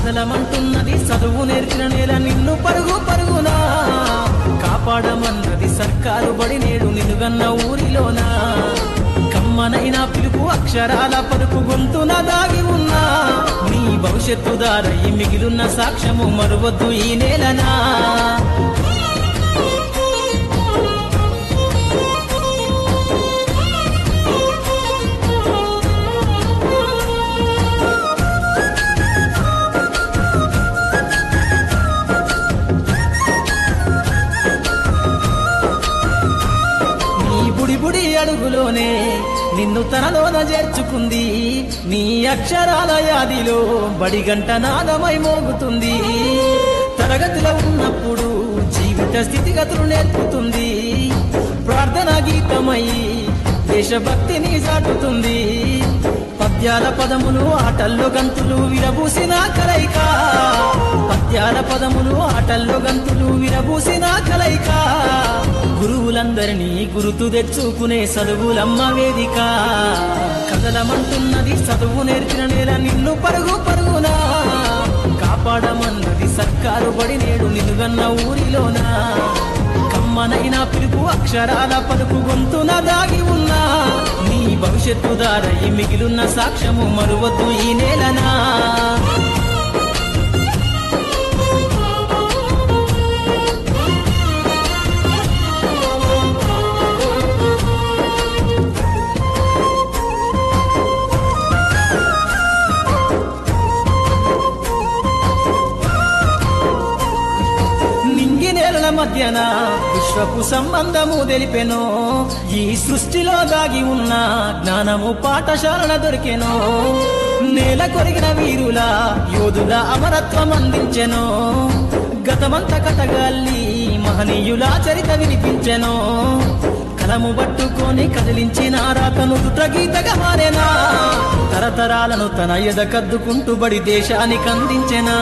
కదలమంటున్నది చదువు నేర్చిన నేల నిన్ను పరుగు పరుగునా కాపాడమన్నది సర్కారు బడి నేడు నిలుగన్న ఊరిలోనా కమ్మనైన పిలుపు అక్షరాల పలుకు గొంతున దాగి ఉన్నా నీ భవిష్యత్తు దారయి మిగిలిన సాక్ష్యము మరువద్దు ఈ నేలనా బుడి అడుగులోనే నిన్ను తనలోన చేర్చుకుంది నీ అక్షరాల యాదిలో బడిగంట నాదమై మోగుతుంది తరగతిలో ఉన్నప్పుడు జీవిత స్థితిగతులు నేర్పుతుంది ప్రార్థన గీతమై దేశభక్తిని చాటుతుంది పద్యాల పదములు ఆటల్లో గంతులు విరబూసిన కలయిక పద్యాల పదములు ఆటల్లో గంతులు విరబూసిన కలయిక గురువులందరినీ గురుతు తెచ్చుకునే చదువులమ్మ వేదిక కదలమంటున్నది చదువు నేర్చిన నేల నిన్ను పరుగు పరుగునా కాపాడమన్నది సర్కారు బడి నేడు నిలుగన్న ఊరిలోనా కమ్మనైన పిలుపు అక్షరాల పలుకు గొంతున దాగి ఉన్నా నీ భవిష్యత్తు దారయి మిగిలిన సాక్ష్యము మరువద్దు ఈ నేలనా మధ్యన విశ్వపు సంబంధము తెలిపెనో ఈ సృష్టిలో దాగి ఉన్న జ్ఞానము పాఠశాలల దొరికెనో నేల కొరిగిన వీరుల యోధుల అమరత్వం అందించెనో గతమంత కథగాల్లి మహనీయుల చరిత వినిపించెనో కలము పట్టుకొని కదిలించిన రాతను గీతగా మారేనా తరతరాలను తన ఎదకద్దుకుంటూ బడి దేశానికి అందించెనా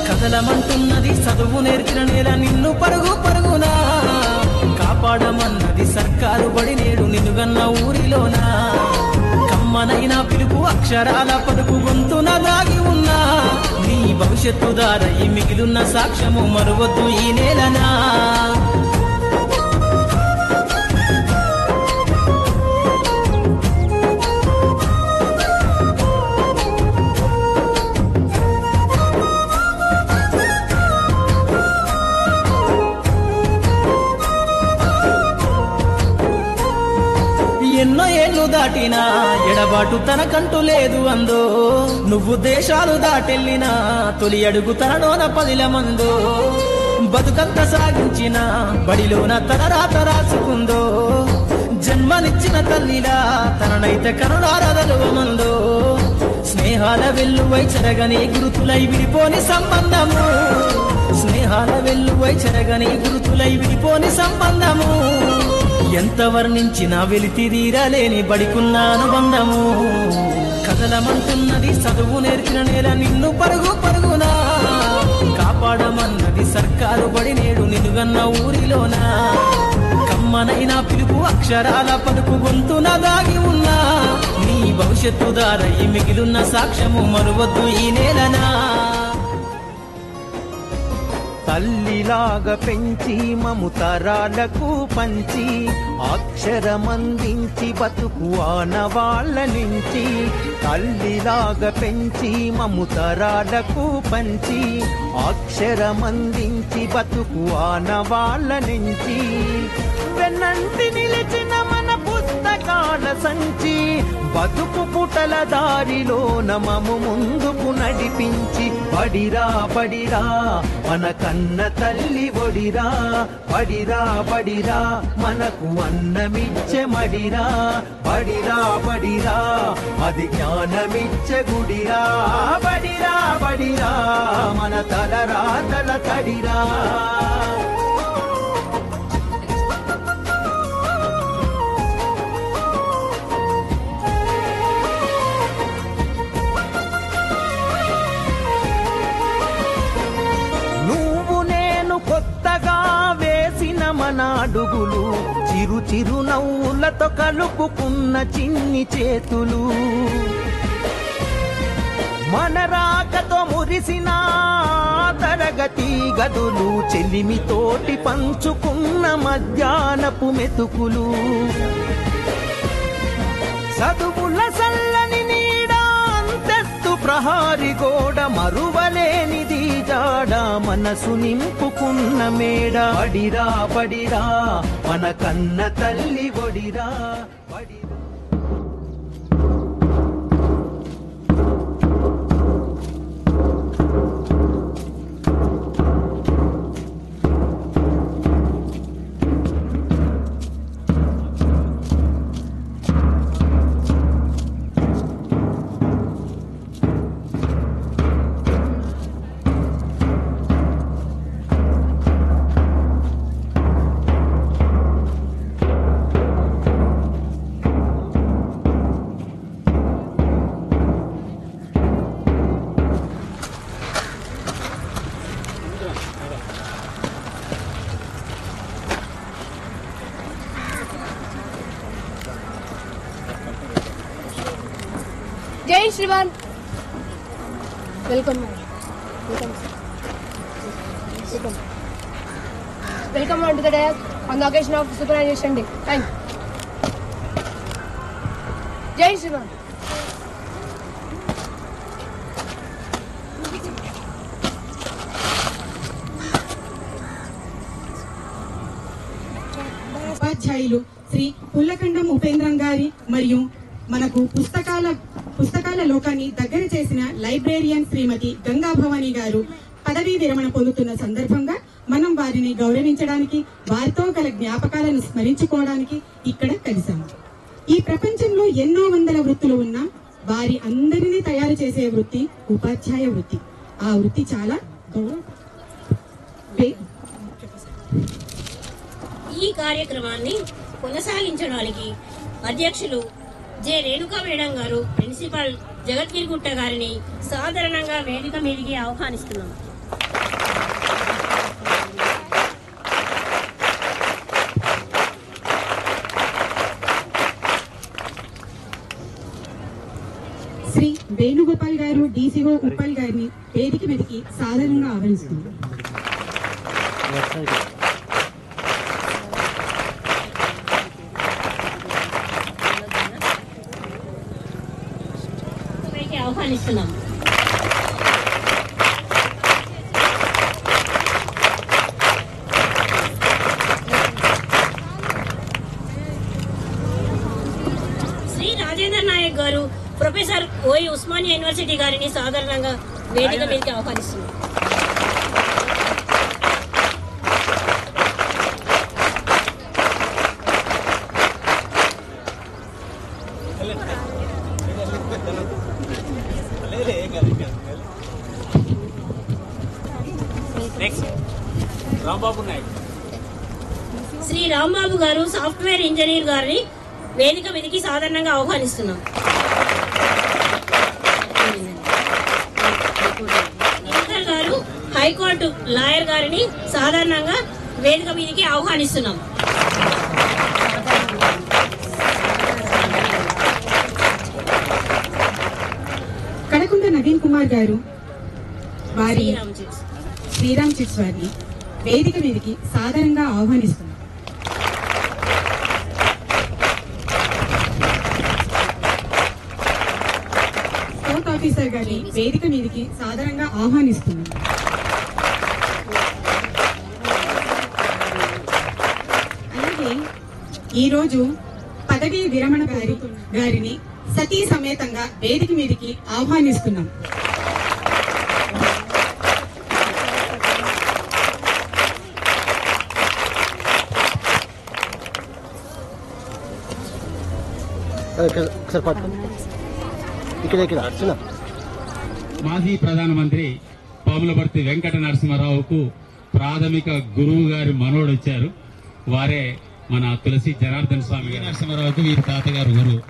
కదలమంటున్నది చదువు నేర్చిన నేల నిన్ను పరుగు పరుగునా కాపాడమన్నది సర్కారు బడి నేడు నిలుగన్న ఊరిలోనా కమ్మనైన పిలుపు అక్షరాల పలుకు గొంతున దాగి ఉన్నా నీ భవిష్యత్తు దారయి మిగిలిన సాక్ష్యము మరువద్దు ఈ నేలనా ఎన్నో ఏళ్ళు దాటినా ఎడబాటు తనకంటూ లేదు అందో నువ్వు దేశాలు దాటెళ్ళినా తొలి అడుగు తనలోన 10 మందో బతుకంత సాగించిన బడిలోన తన రాత రాసుకుందో జన్మనిచ్చిన తల్లిలా తననైతే కరుణారదలువమందో స్నేహాల వెల్లువై చెరగని గురుతులై విడిపోని సంబంధము స్నేహాల వెల్లువై చెరగని గురుతులై విడిపోని సంబంధము ఎంత వర్ణించినా వెలితిరీరలేని బడికున్న అనుబంధము కదలమంటున్నది చదువు నేర్చిన నేల నిన్ను పరుగు పరుగునా కాపాడమన్నది సర్కారు బడి నేడు నిలుగన్న ఊరిలోనా కమ్మనైన పిలుపు అక్షరాల పలుకు గొంతున దాగి ఉన్నా నీ భవిష్యత్తు దారయి మిగిలిన సాక్ష్యము మరువద్దు ఈ నేలనా తల్లిలాగా పెంచి మము తరాలకు పంచి అక్షరమందించి బతుకు ఆనవాళ్ళ నుంచి తల్లిలాగా పెంచి మము తరాలకు పంచి అక్షరమందించి బతుకు ఆనవాళ్ళ నుంచి వెన్నంటి నిలిచిన మన పుస్తకాల సంచి బతుకు పుటల దారిలో నమము ముందుకు నడిపించి బడిరా బడిరా మన కన్న తల్లి ఒడిరా బడిరా బడిరా మనకు అన్నమిచ్చే మడిరా బడిరా బడిరా అది జ్ఞానమిచ్చే గుడిరా బడిరా బడిరా మన తలరాతల తడిరా కొత్తగా వేసిన మన అడుగులు చిరు చిరు నవ్వులతో కలుపుకున్న చిన్ని చేతులు మన రాకతో మురిసిన తరగతి గదులు, చెలిమితోటి పంచుకున్న మధ్యాహ్నపు మెతుకులు, చదువుల సల్లని నీడ, అంతెత్తు ప్రహారి గోడ, మరువలేనిది జాడ, మనసు నింపుకున్న మేడ. పడిరా పడిరా మన కన్న తల్లి ఒడిరా, పడిరా. జై శ్రీమాన్. Welcome welcome on to the dais on the occasion of supervision day. Thank you. జై శ్రీమాన్. ఉపాధ్యాయులు శ్రీ పుల్లకండం ఉపేంద్రం గారి మరియు మనకు పుస్తకాల లోకాన్ని దగ్గర చేసిన లైబ్రేరియన్ శ్రీమతి గంగాభవాని గారు పదవీ విరమణ పొందుతున్న సందర్భంగా మనం వారిని గౌరవించడానికి, వారితో గల జ్ఞాపకాలను స్మరించుకోవడానికి ఇక్కడ కలిశాము. ఈ ప్రపంచంలో ఎన్నో వందల వృత్తులు ఉన్నా వారి అందరినీ తయారు చేసే వృత్తి ఉపాధ్యాయ వృత్తి. ఆ వృత్తి చాలా ఈ కార్యక్రమాన్ని కొనసాగించడానికి అధ్యక్షులు జె రేణుకా మేడం గారు, ప్రిన్సిపల్ జగద్గిరిగుట్ట గారిని సాధారణంగా వేదిక మీదికి ఆహ్వానిస్తున్నాం. శ్రీ వేణుగోపాల్ గారు, డీసీఓ ఉప్పల్ గారిని వేదిక మీదకి సాధారణంగా ఆహ్వానిస్తున్నారు. ఆహ్వానిస్తున్నాం. శ్రీ రాజేంద్ర నాయక్ గారు, ప్రొఫెసర్ ఓయి ఉస్మానియా యూనివర్సిటీ గారిని సాధారణంగా వేదిక మీదకి ఆహ్వానిస్తున్నాం. శ్రీ రాంబాబు గారు, సాఫ్ట్వేర్ ఇంజనీర్ గారిని వేదిక మీదకి సాధారణంగా ఆహ్వానిస్తున్నాం. దినకర్ గారు, హైకోర్టు లాయర్ గారిని సాధారణంగా వేదిక మీదకి ఆహ్వానిస్తున్నాం. కడకుంట నవీన్ కుమార్ గారు, వారి శ్రీరామ్ చిట్స్ వారిని వేదిక మీదకి సాధారణంగా ఆహ్వానిస్తున్నారు. స్కౌట్ ఆఫీసర్ గారిని వేదిక మీదకి సాధారణంగా ఆహ్వానిస్తున్నారు. అలాగే ఈరోజు పదవీ విరమణ గారిని సతీ సమేతంగా వేదిక మీదకి ఆహ్వానిస్తున్నాం. మాజీ ప్రధానమంత్రి పాములపర్తి వెంకట నరసింహారావుకు ప్రాథమిక గురువు గారి మనోడు వచ్చారు. వారే మన తులసి జనార్దన్ స్వామి గారు. నరసింహారావుకు వీరి తాతగారు గురువు.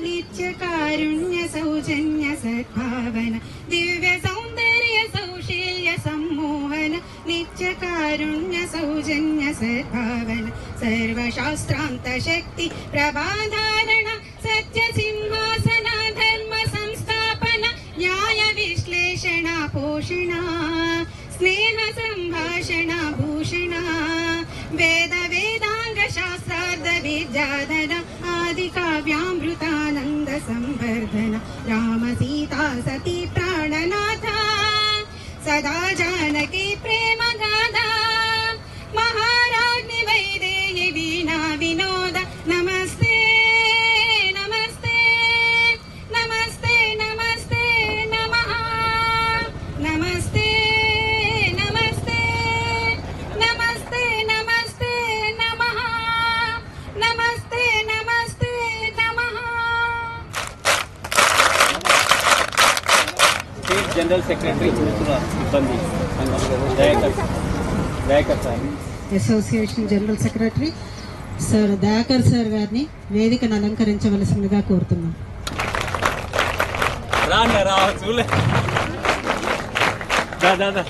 నిత్య కారుణ్య సౌజన్య సద్భావన దివ్య సౌందర్య సౌశీల్య సమ్మోహన నిత్యకారుణ్య సౌజన్య సద్భావన సర్వశాస్త్రాంత శక్తి ప్రభాధారణ సత్య సింహాసన ధర్మ సంస్థాపన న్యాయ విశ్లేషణ పోషణ స్నేహ సంభాషణ భూషణ వేద వేదాంగ శాస్త్రార్థ విద్యాధన ఆది కావ్యామృతానంద సంవర్ధన రామ సీతా సతీ ప్రాణనాథ సదా జానకి ప్రేమ గాథా మహారాజ్ని వైదేహి వీణా వినోద నమస్తే నమస్తే నమస్తే నమస్తే నమః నమస్తే నమస్తే నమస్తే నమస్తే నమః నమస్తే నమస్తే నమః. స్టేట్ జనరల్ సెక్రటరీ సిబ్బంది Dayakar sir, association general secretary sir Dayakar sir గారిని వేదికను అలంకరించవలసిందిగా కోరుతున్నాం. రా చూలే దా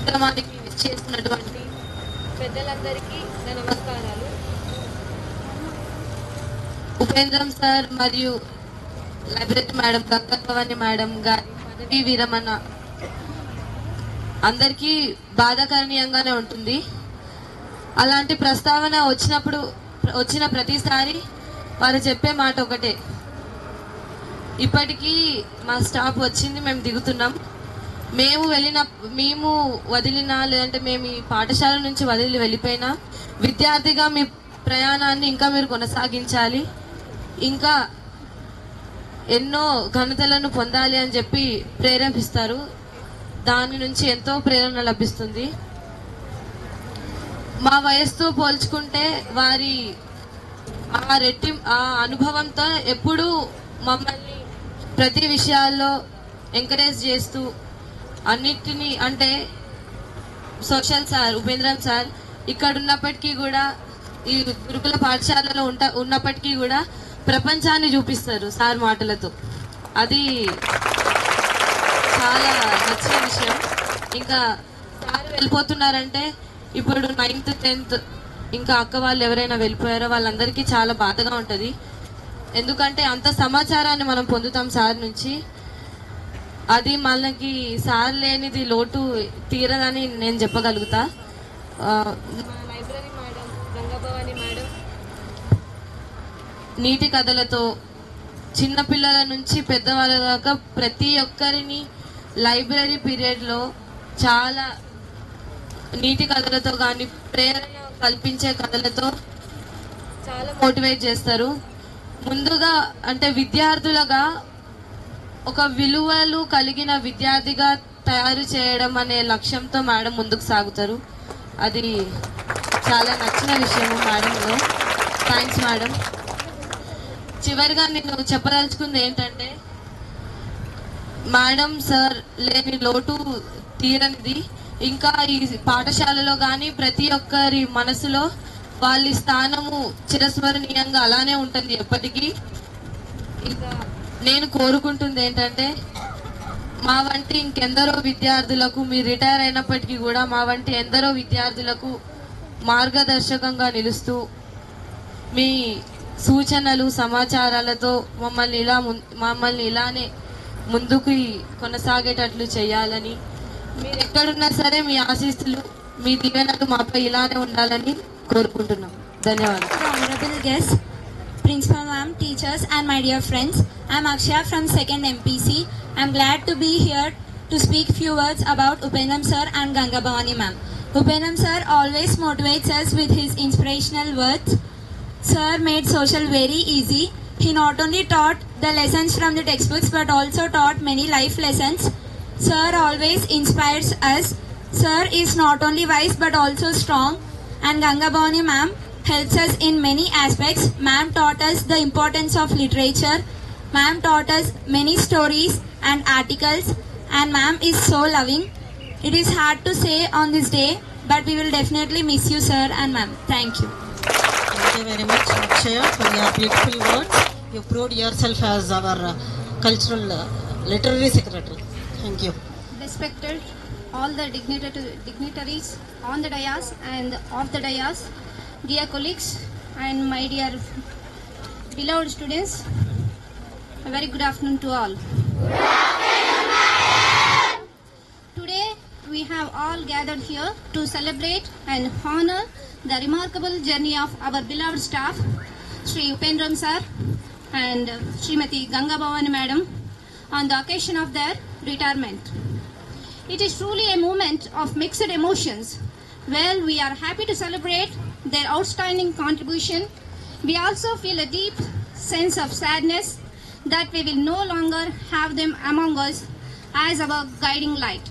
కార్యక్రమానికి చేస్తున్నటువంటి పెద్దలందరికీ నా నమస్కారాలు. ఉపేంద్రం సార్ మరియు లైబ్రరీ మేడం గంగాభవాని మేడం గారి పదవీ విరమణ అందరికీ బాధాకరణీయంగానే ఉంటుంది. అలాంటి ప్రస్తావన వచ్చిన ప్రతిసారి వారు చెప్పే మాట ఒకటే, ఇప్పటికీ మా స్టాప్ వచ్చింది, మేము దిగుతున్నాం, మేము వదిలినా లేదంటే మేము ఈ పాఠశాల నుంచి వదిలి వెళ్ళిపోయినా విద్యార్థిగా మీ ప్రయాణాన్ని ఇంకా మీరు కొనసాగించాలి, ఇంకా ఎన్నో ఘనతలను పొందాలి అని చెప్పి ప్రేరేపిస్తారు. దాని నుంచి ఎంతో ప్రేరణ లభిస్తుంది. మా వయసుతో పోల్చుకుంటే వారి ఆ అనుభవంతో ఎప్పుడూ మమ్మల్ని ప్రతి విషయాల్లో ఎంకరేజ్ చేస్తూ అన్నిటినీ, అంటే సోషల్ సార్ ఉపేంద్రన్ సార్ ఇక్కడ ఉన్నప్పటికీ కూడా, ఈ గురుకుల పాఠశాలలో ఉన్నప్పటికీ కూడా ప్రపంచాన్ని చూపిస్తారు సార్ మాటలతో. అది చాలా నచ్చిన విషయం. ఇంకా సార్ వెళ్ళిపోతున్నారంటే ఇప్పుడు 9th 10th ఇంకా అక్క వాళ్ళు ఎవరైనా వెళ్ళిపోయారో వాళ్ళందరికీ చాలా బాధగా ఉంటుంది. ఎందుకంటే అంత సమాచారాన్ని మనం పొందుతాం సార్ నుంచి. అది మనకి సార్ లేనిది లోటు తీరదని నేను చెప్పగలుగుతా. లైబ్రరీ మేడం గంగాభవాని మేడం నీతి కథలతో చిన్నపిల్లల నుంచి పెద్దవాళ్ళ దాకా ప్రతి ఒక్కరిని లైబ్రరీ పీరియడ్లో చాలా నీతి కథలతో కానీ ప్రేరణ కల్పించే కథలతో చాలా మోటివేట్ చేస్తారు. ముందుగా అంటే విద్యార్థులుగా ఒక విలువలు కలిగిన విద్యార్థిగా తయారు చేయడం అనే లక్ష్యంతో మేడం ముందుకు సాగుతారు. అది చాలా నచ్చిన విషయం మేడంలో. Thanks madam. చివరిగా నేను చెప్పదలుచుకుంది ఏంటంటే, మేడం సార్ లేని లోటు తీరనిది. ఇంకా ఈ పాఠశాలలో కానీ ప్రతి ఒక్కరి మనసులో వాళ్ళ స్థానము చిరస్మరణీయంగా అలానే ఉంటుంది ఎప్పటికీ. ఇంకా నేను కోరుకుంటుంది ఏంటంటే, మా వంటి ఇంకెందరో విద్యార్థులకు, మీరు రిటైర్ అయినప్పటికీ కూడా మా వంటి ఎందరో విద్యార్థులకు మార్గదర్శకంగా నిలుస్తూ మీ సూచనలు సమాచారాలతో మమ్మల్ని ఇలానే ముందుకు కొనసాగేటట్లు చేయాలని, మీరు ఎక్కడున్నా సరే మీ ఆశీస్సులు మీ దీవెనలు మాపై ఇలానే ఉండాలని కోరుకుంటున్నాం. ధన్యవాదాలు. Honorable guests, Principal Ma'am, teachers and my dear friends, I am Akshaya from 2nd MPC. I am glad to be here to speak few words about Upendram Sir and Gangabhavani Ma'am. Upendram Sir always motivates us with his inspirational words. Sir made social very easy. He not only taught the lessons from the textbooks but also taught many life lessons. Sir always inspires us. Sir is not only wise but also strong. And Gangabhavani Ma'am helps us in many aspects. Ma'am taught us the importance of literature. Ma'am taught us many stories and articles. And Ma'am is so loving. It is hard to say on this day, but we will definitely miss you, Sir and Ma'am. Thank you. Thank you very much, Akshaya, for your beautiful words. You proved yourself as our cultural literary secretary. Thank you. Respected all the dignitaries on the dais and off the dais, dear colleagues and my dear beloved students, a very good afternoon to all. Today we have all gathered here to celebrate and honor the remarkable journey of our beloved staff, Sri Upendram Sir and Srimati Gangabhavani Madam, on the occasion of their retirement. It is truly a moment of mixed emotions. While we are happy to celebrate their outstanding contribution, we also feel a deep sense of sadness that we will no longer have them among us as our guiding light.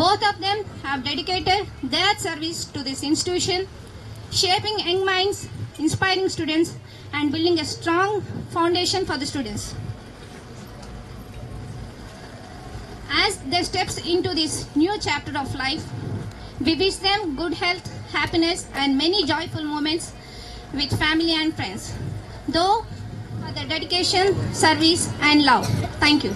Both of them have dedicated their service to this institution, shaping young minds, inspiring students, and building a strong foundation for the students. As they steps into this new chapter of life, we wish them good health, happiness, and many joyful moments with family and friends. Though for their dedication, service, and love. Thank you.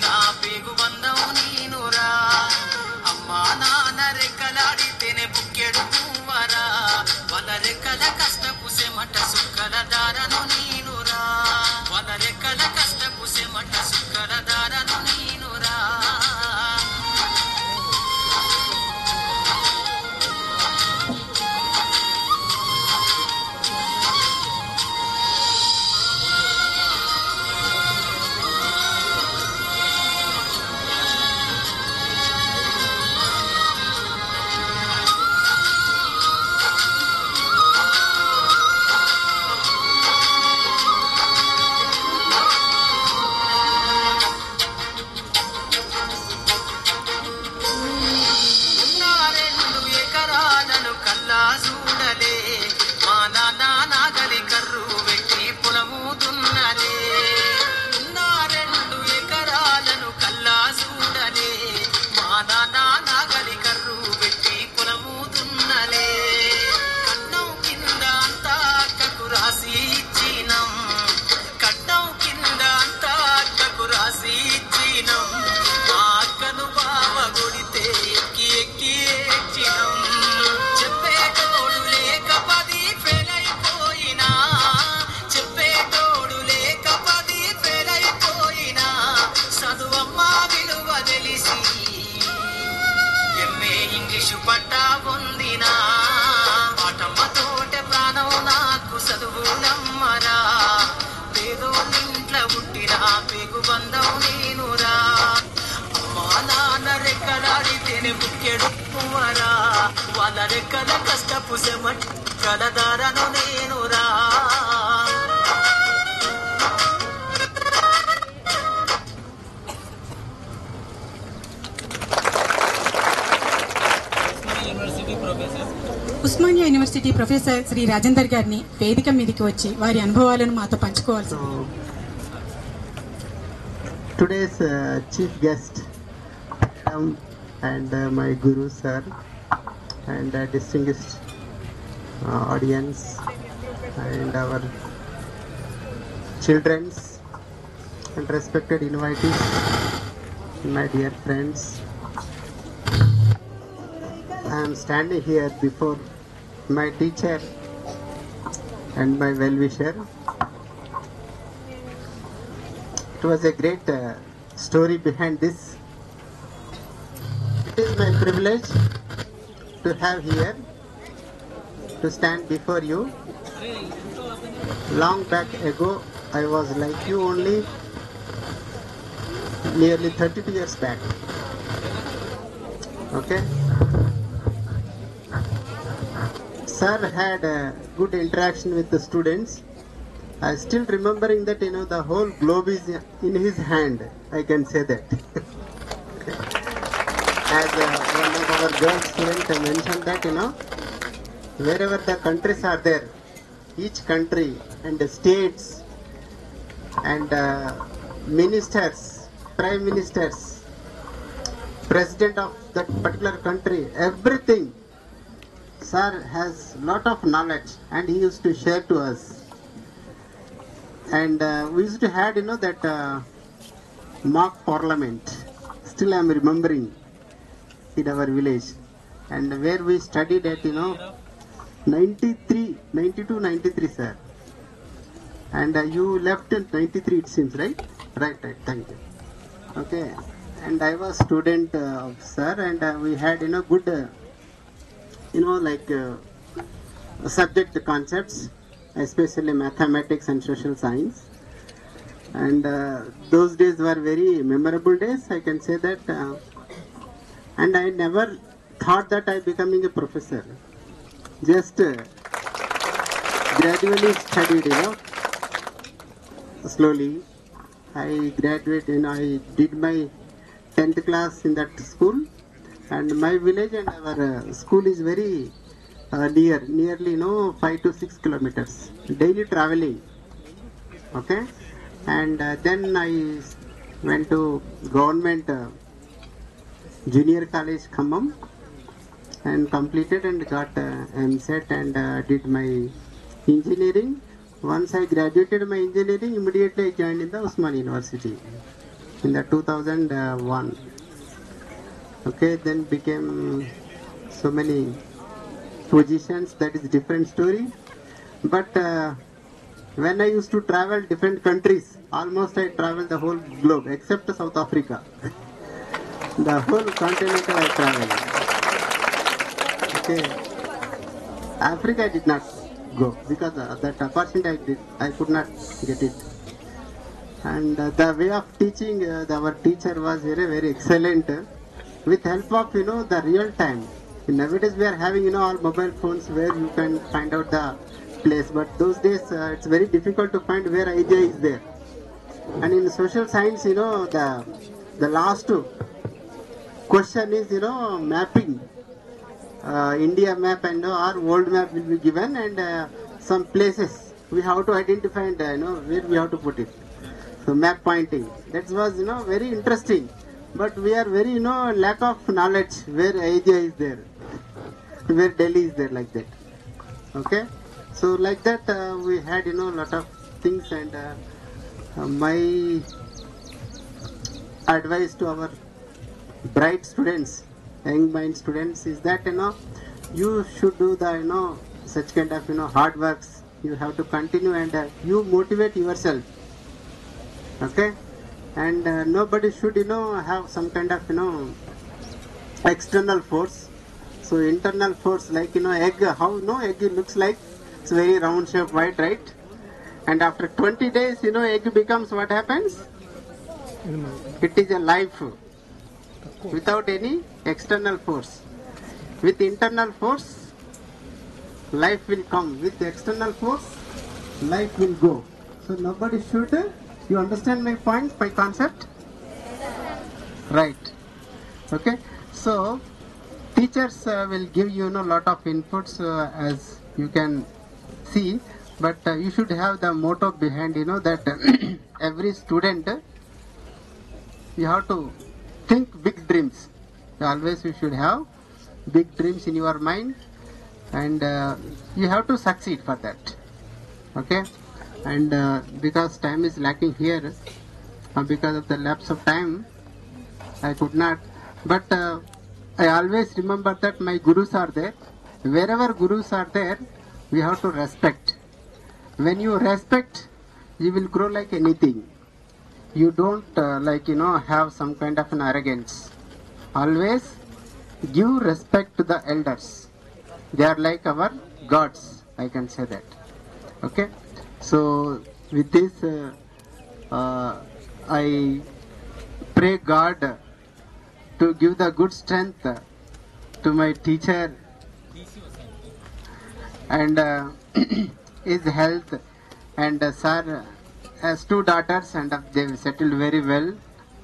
నా పేగు బంధం నీనురా అమ్మా నాన్న రెక్కలాడితేనే బుక్కెడు పువ్వరా వాళ్ళ రెక్కల కష్టపు సెమట సుక్కల దారను నీనురా వాళ్ళ రెక్కల కష్టపు సెమట సుక్కల దారను నీనురా వాళ్ళ రెక్కల కష్టపు సెమట్ కలదారను నేనురా ఉస్మానియా యూనివర్సిటీ ప్రొఫెసర్ శ్రీ రాజేందర్ గారిని వేదిక మీదకి వచ్చి వారి అనుభవాలను మాతో పంచుకోవాల్సి Today's chief guest and my guru sir and distinguished audience and our children's and respected invitees, my dear friends. I am standing here before my teacher and my well-wisher. It was a great story behind this. It is my privilege to have here, to stand before you. Long back ago, I was like you only, nearly 32 years back. Okay? Sir had a good interaction with the students. I still remembering that, the whole globe is in his hand. I can say that. As one of our girl students mentioned that, wherever the countries are there, each country and the states and ministers, prime ministers, president of that particular country, everything, sir has lot of knowledge and he used to share to us. And we used to have, that mock parliament. Still I am remembering in our village. And where we studied at, 92, 93, sir. And you left in 93, it seems, right? Right, thank you. Okay. And I was student of sir, and we had, good, subject concepts, especially mathematics and social science. And those days were very memorable days, I can say that. And I never thought that I becoming a professor. Just gradually studied, slowly. I graduated, I did my 10th class in that school. And my village and our school is very nearly 5 to 6 kilometers daily traveling. Okay, and then I went to government junior college Khammam and completed and got MSET and did my engineering. Once I graduated my engineering, immediately I joined in the Usmania University. in the 2001. Okay, then became so many positions. That is different story. But when I used to travel different countries, almost I traveled the whole globe except South Africa. The whole continent I traveled. Okay, Africa I did not go because that opportunity I could not get it. And the way of teaching, our teacher was very excellent. With help of the real time. Nowadays we are having all mobile phones where you can find out the place, but those days it's very difficult to find where idea is there. And in social science, the last question is mapping. India map and our world map will be given, and some places we have to identify and where we have to put it. So map pointing, that was very interesting. But we are very lack of knowledge where Asia is there, where Delhi is there, like that. Okay, so like that we had lot of things. And my advice to our bright students, young mind students, is that you should do the such kind of hard works. You have to continue, and you motivate yourself. Okay, and nobody should have some kind of external force. So internal force, like egg, how egg looks like, it's very round shape, white, right? And after 20 days egg becomes, what happens? It is a life without any external force. With internal force life will come, with external force life will go. So nobody should, you understand my point, my concept? Right. Okay, so teachers will give you lot of inputs, as you can see, but you should have the motto behind that every student, you have to think big dreams. Always you should have big dreams in your mind, and you have to succeed for that. Okay, and because time is lacking here, because of the lapse of time I could not, but I always remember that my gurus are there. Wherever gurus are there, we have to respect. When you respect, you will grow like anything. You don't have some kind of an arrogance. Always give respect to the elders. They are like our gods, I can say that. Okay, so with this I pray God to give the good strength to my teacher and his health. And sir has 2 daughters, and they've settled very well.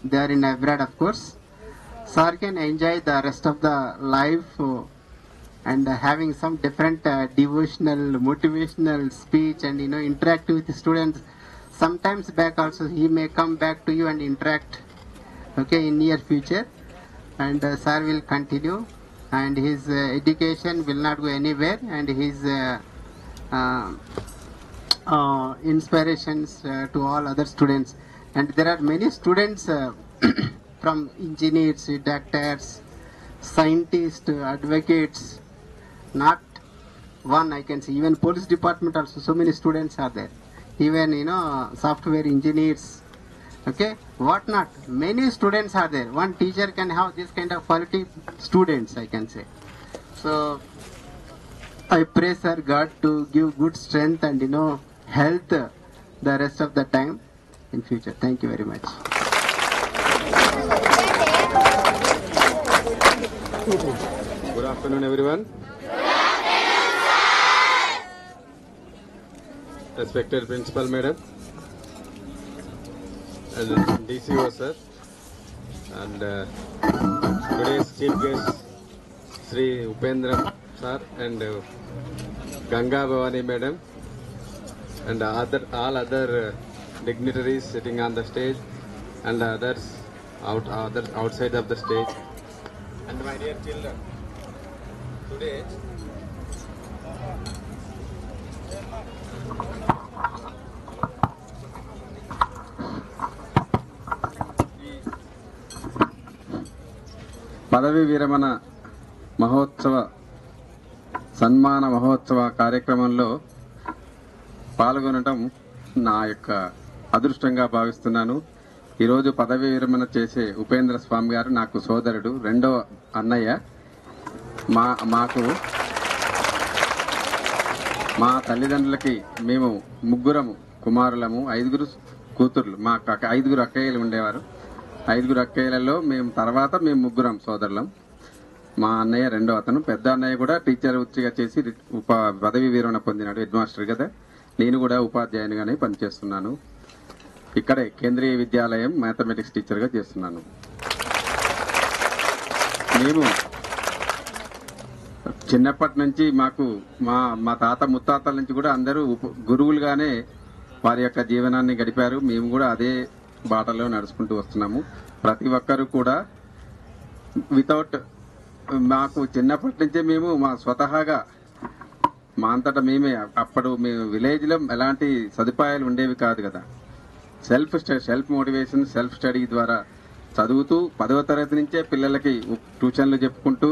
They are in abroad, of course. Sir can enjoy the rest of the life and having some different devotional, motivational speech, and interact with the students. Sometimes back also he may come back to you and interact. Okay, in near future. And sir will continue, and his education will not go anywhere, and his inspirations to all other students. And there are many students from engineers, doctors, scientists, advocates, not one I can say, even police department also, so many students are there, even software engineers. Okay, what not, many students are there. One teacher can have this kind of quality students, I can say. So I pray sir God to give good strength and health the rest of the time in future. Thank you very much. Good afternoon, everyone. Respected Principal Madam and DCO sir, and today's chief guest Sri Upendram sir and Ganga Bhavani Madam, and all other dignitaries sitting on the stage, and others outside of the stage, and my dear children. Today పదవీ విరమణ మహోత్సవ సన్మాన మహోత్సవ కార్యక్రమంలో పాల్గొనడం నా యొక్క అదృష్టంగా భావిస్తున్నాను. ఈరోజు పదవీ విరమణ చేసే ఉపేంద్ర స్వామి గారు నాకు సోదరుడు, రెండో అన్నయ్య. మాకు మా తల్లిదండ్రులకి మేము ముగ్గురము కుమారులము, 5 కూతుర్లు. మా 5 అక్కయ్యలు ఉండేవారు. 5 అక్కయ్యలలో మేము ముగ్గురం సోదరులం. మా అన్నయ్య రెండో అతను. పెద్ద అన్నయ్య కూడా టీచర్ వృత్తిగా చేసి పదవీ విరమణ పొందినాడు, హెడ్ మాస్టర్ కదా. నేను కూడా ఉపాధ్యాయునిగానే పనిచేస్తున్నాను. ఇక్కడే కేంద్రీయ విద్యాలయం మ్యాథమెటిక్స్ టీచర్గా చేస్తున్నాను. మేము చిన్నప్పటి నుంచి మాకు మా తాత ముత్తాతల నుంచి కూడా అందరూ గురువులుగానే వారి యొక్క జీవనాన్ని గడిపారు. మేము కూడా అదే బాటలో నడుచుకుంటూ వస్తున్నాము. ప్రతి ఒక్కరు కూడా మాకు చిన్నప్పటి నుంచే మేము మా స్వతహాగా మా అంతటా మేమే, అప్పుడు మేము విలేజ్లో ఎలాంటి సదుపాయాలు ఉండేవి కాదు కదా. సెల్ఫ్ మోటివేషన్, సెల్ఫ్ స్టడీ ద్వారా చదువుతూ 10వ తరగతి నుంచే పిల్లలకి ట్యూషన్లు చెప్పుకుంటూ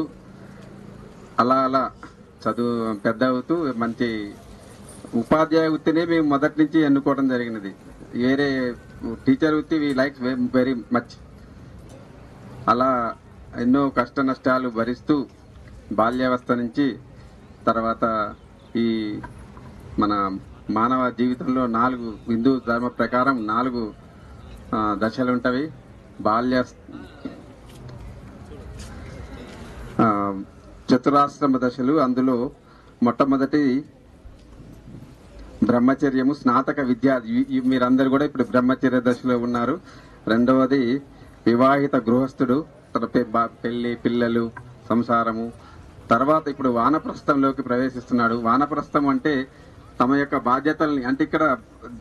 అలా చదువు పెద్ద అవుతూ మంచి ఉపాధ్యాయ వృత్తినే మేము మొదటి నుంచి ఎన్నుకోవడం జరిగినది. వేరే టీచర్ వృత్తి వి లైక్ వెరీ మచ్. అలా ఎన్నో కష్ట నష్టాలు భరిస్తూ బాల్యావస్థ నుంచి తర్వాత ఈ మన మానవ జీవితంలో 4 హిందూ ధర్మ ప్రకారం 4 దశలు ఉంటవి. చతురాశ్రమ దశలు. అందులో మొట్టమొదటి బ్రహ్మచర్యము, స్నాతక విద్య. మీరందరూ కూడా ఇప్పుడు బ్రహ్మచర్య దశలో ఉన్నారు. రెండవది వివాహిత గృహస్థుడు, పెళ్లి, పిల్లలు, సంసారము. తర్వాత ఇప్పుడు వానప్రస్థంలోకి ప్రవేశిస్తున్నాడు. వానప్రస్థం అంటే తమ యొక్క బాధ్యతల్ని, అంటే ఇక్కడ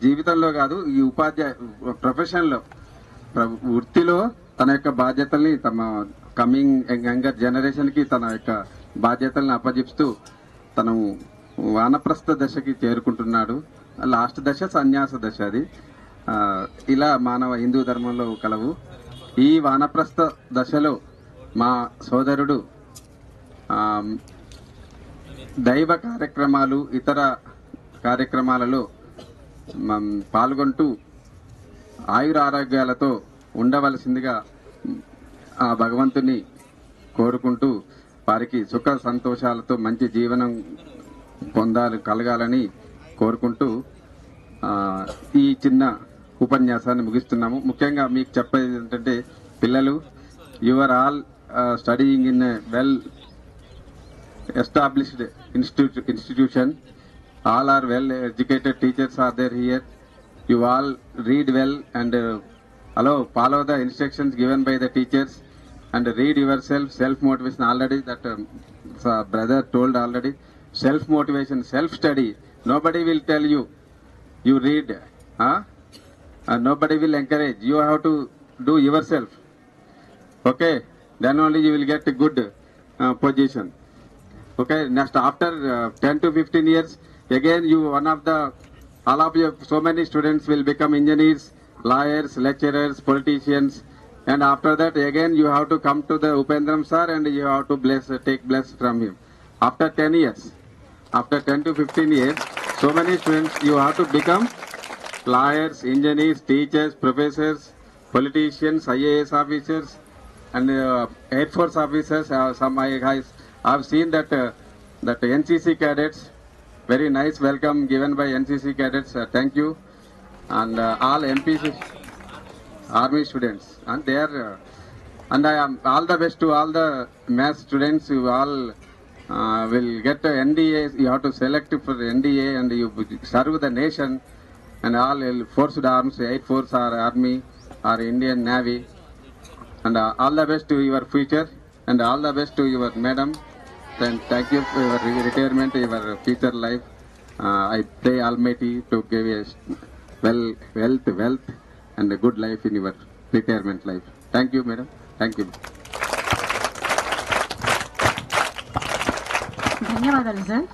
జీవితంలో కాదు, ఈ ఉపాధ్యాయ ప్రొఫెషన్లో వృత్తిలో తన యొక్క బాధ్యతల్ని తమ కమింగ్ యంగర్ జనరేషన్ కి తన యొక్క బాధ్యతలను అప్పజెప్తూ తను వానప్రస్థ దశకి చేరుకుంటున్నాడు. లాస్ట్ దశ సన్యాస దశ. అది ఇలా మానవ హిందూ ధర్మంలో కలవు. ఈ వానప్రస్థ దశలో మా సోదరుడు దైవ కార్యక్రమాలు, ఇతర కార్యక్రమాలలో పాల్గొంటూ ఆయురారోగ్యాలతో ఉండవలసిందిగా ఆ భగవంతుని కోరుకుంటూ వారికి సుఖ సంతోషాలతో మంచి జీవనం కలగాలని కోరుకుంటూ ఈ చిన్న ఉపన్యాసాన్ని ముగిస్తున్నాము. ముఖ్యంగా మీకు చెప్పేది ఏంటంటే, పిల్లలు, you are all studying in a well established institution. All are well educated teachers are there here. You all read well and follow the instructions given by the teachers and read yourself. Self motivation, already that brother told already. Self motivation, self study. Nobody will tell you read, and nobody will encourage. You have to do yourself. Okay, then only you will get a good position. Okay, next after 10 to 15 years, again all of you, so many students will become engineers, lawyers, lecturers, politicians, and after that again you have to come to the Upendram sir and you have to take bless from him. After 10 years, after 10 to 15 years, so many students, you have to become lawyers, engineers, teachers, professors, politicians, IAS officers, and Air Force officers. Some I've seen that NCC cadets, very nice welcome given by NCC cadets. Thank you. And all MPC army students, and they are and I am all the best to all the math students. You all will get NDA. You have to select for NDA and you serve the nation and all forced arms, Air Force or Army or Indian Navy. And all the best to your future and all the best to your madam. Then thank you for your retirement, your future life. I pray Almighty to give you wealth and a good life in your retirement life. Thank you, madam. Thank you. ధన్యవాదాలు sir.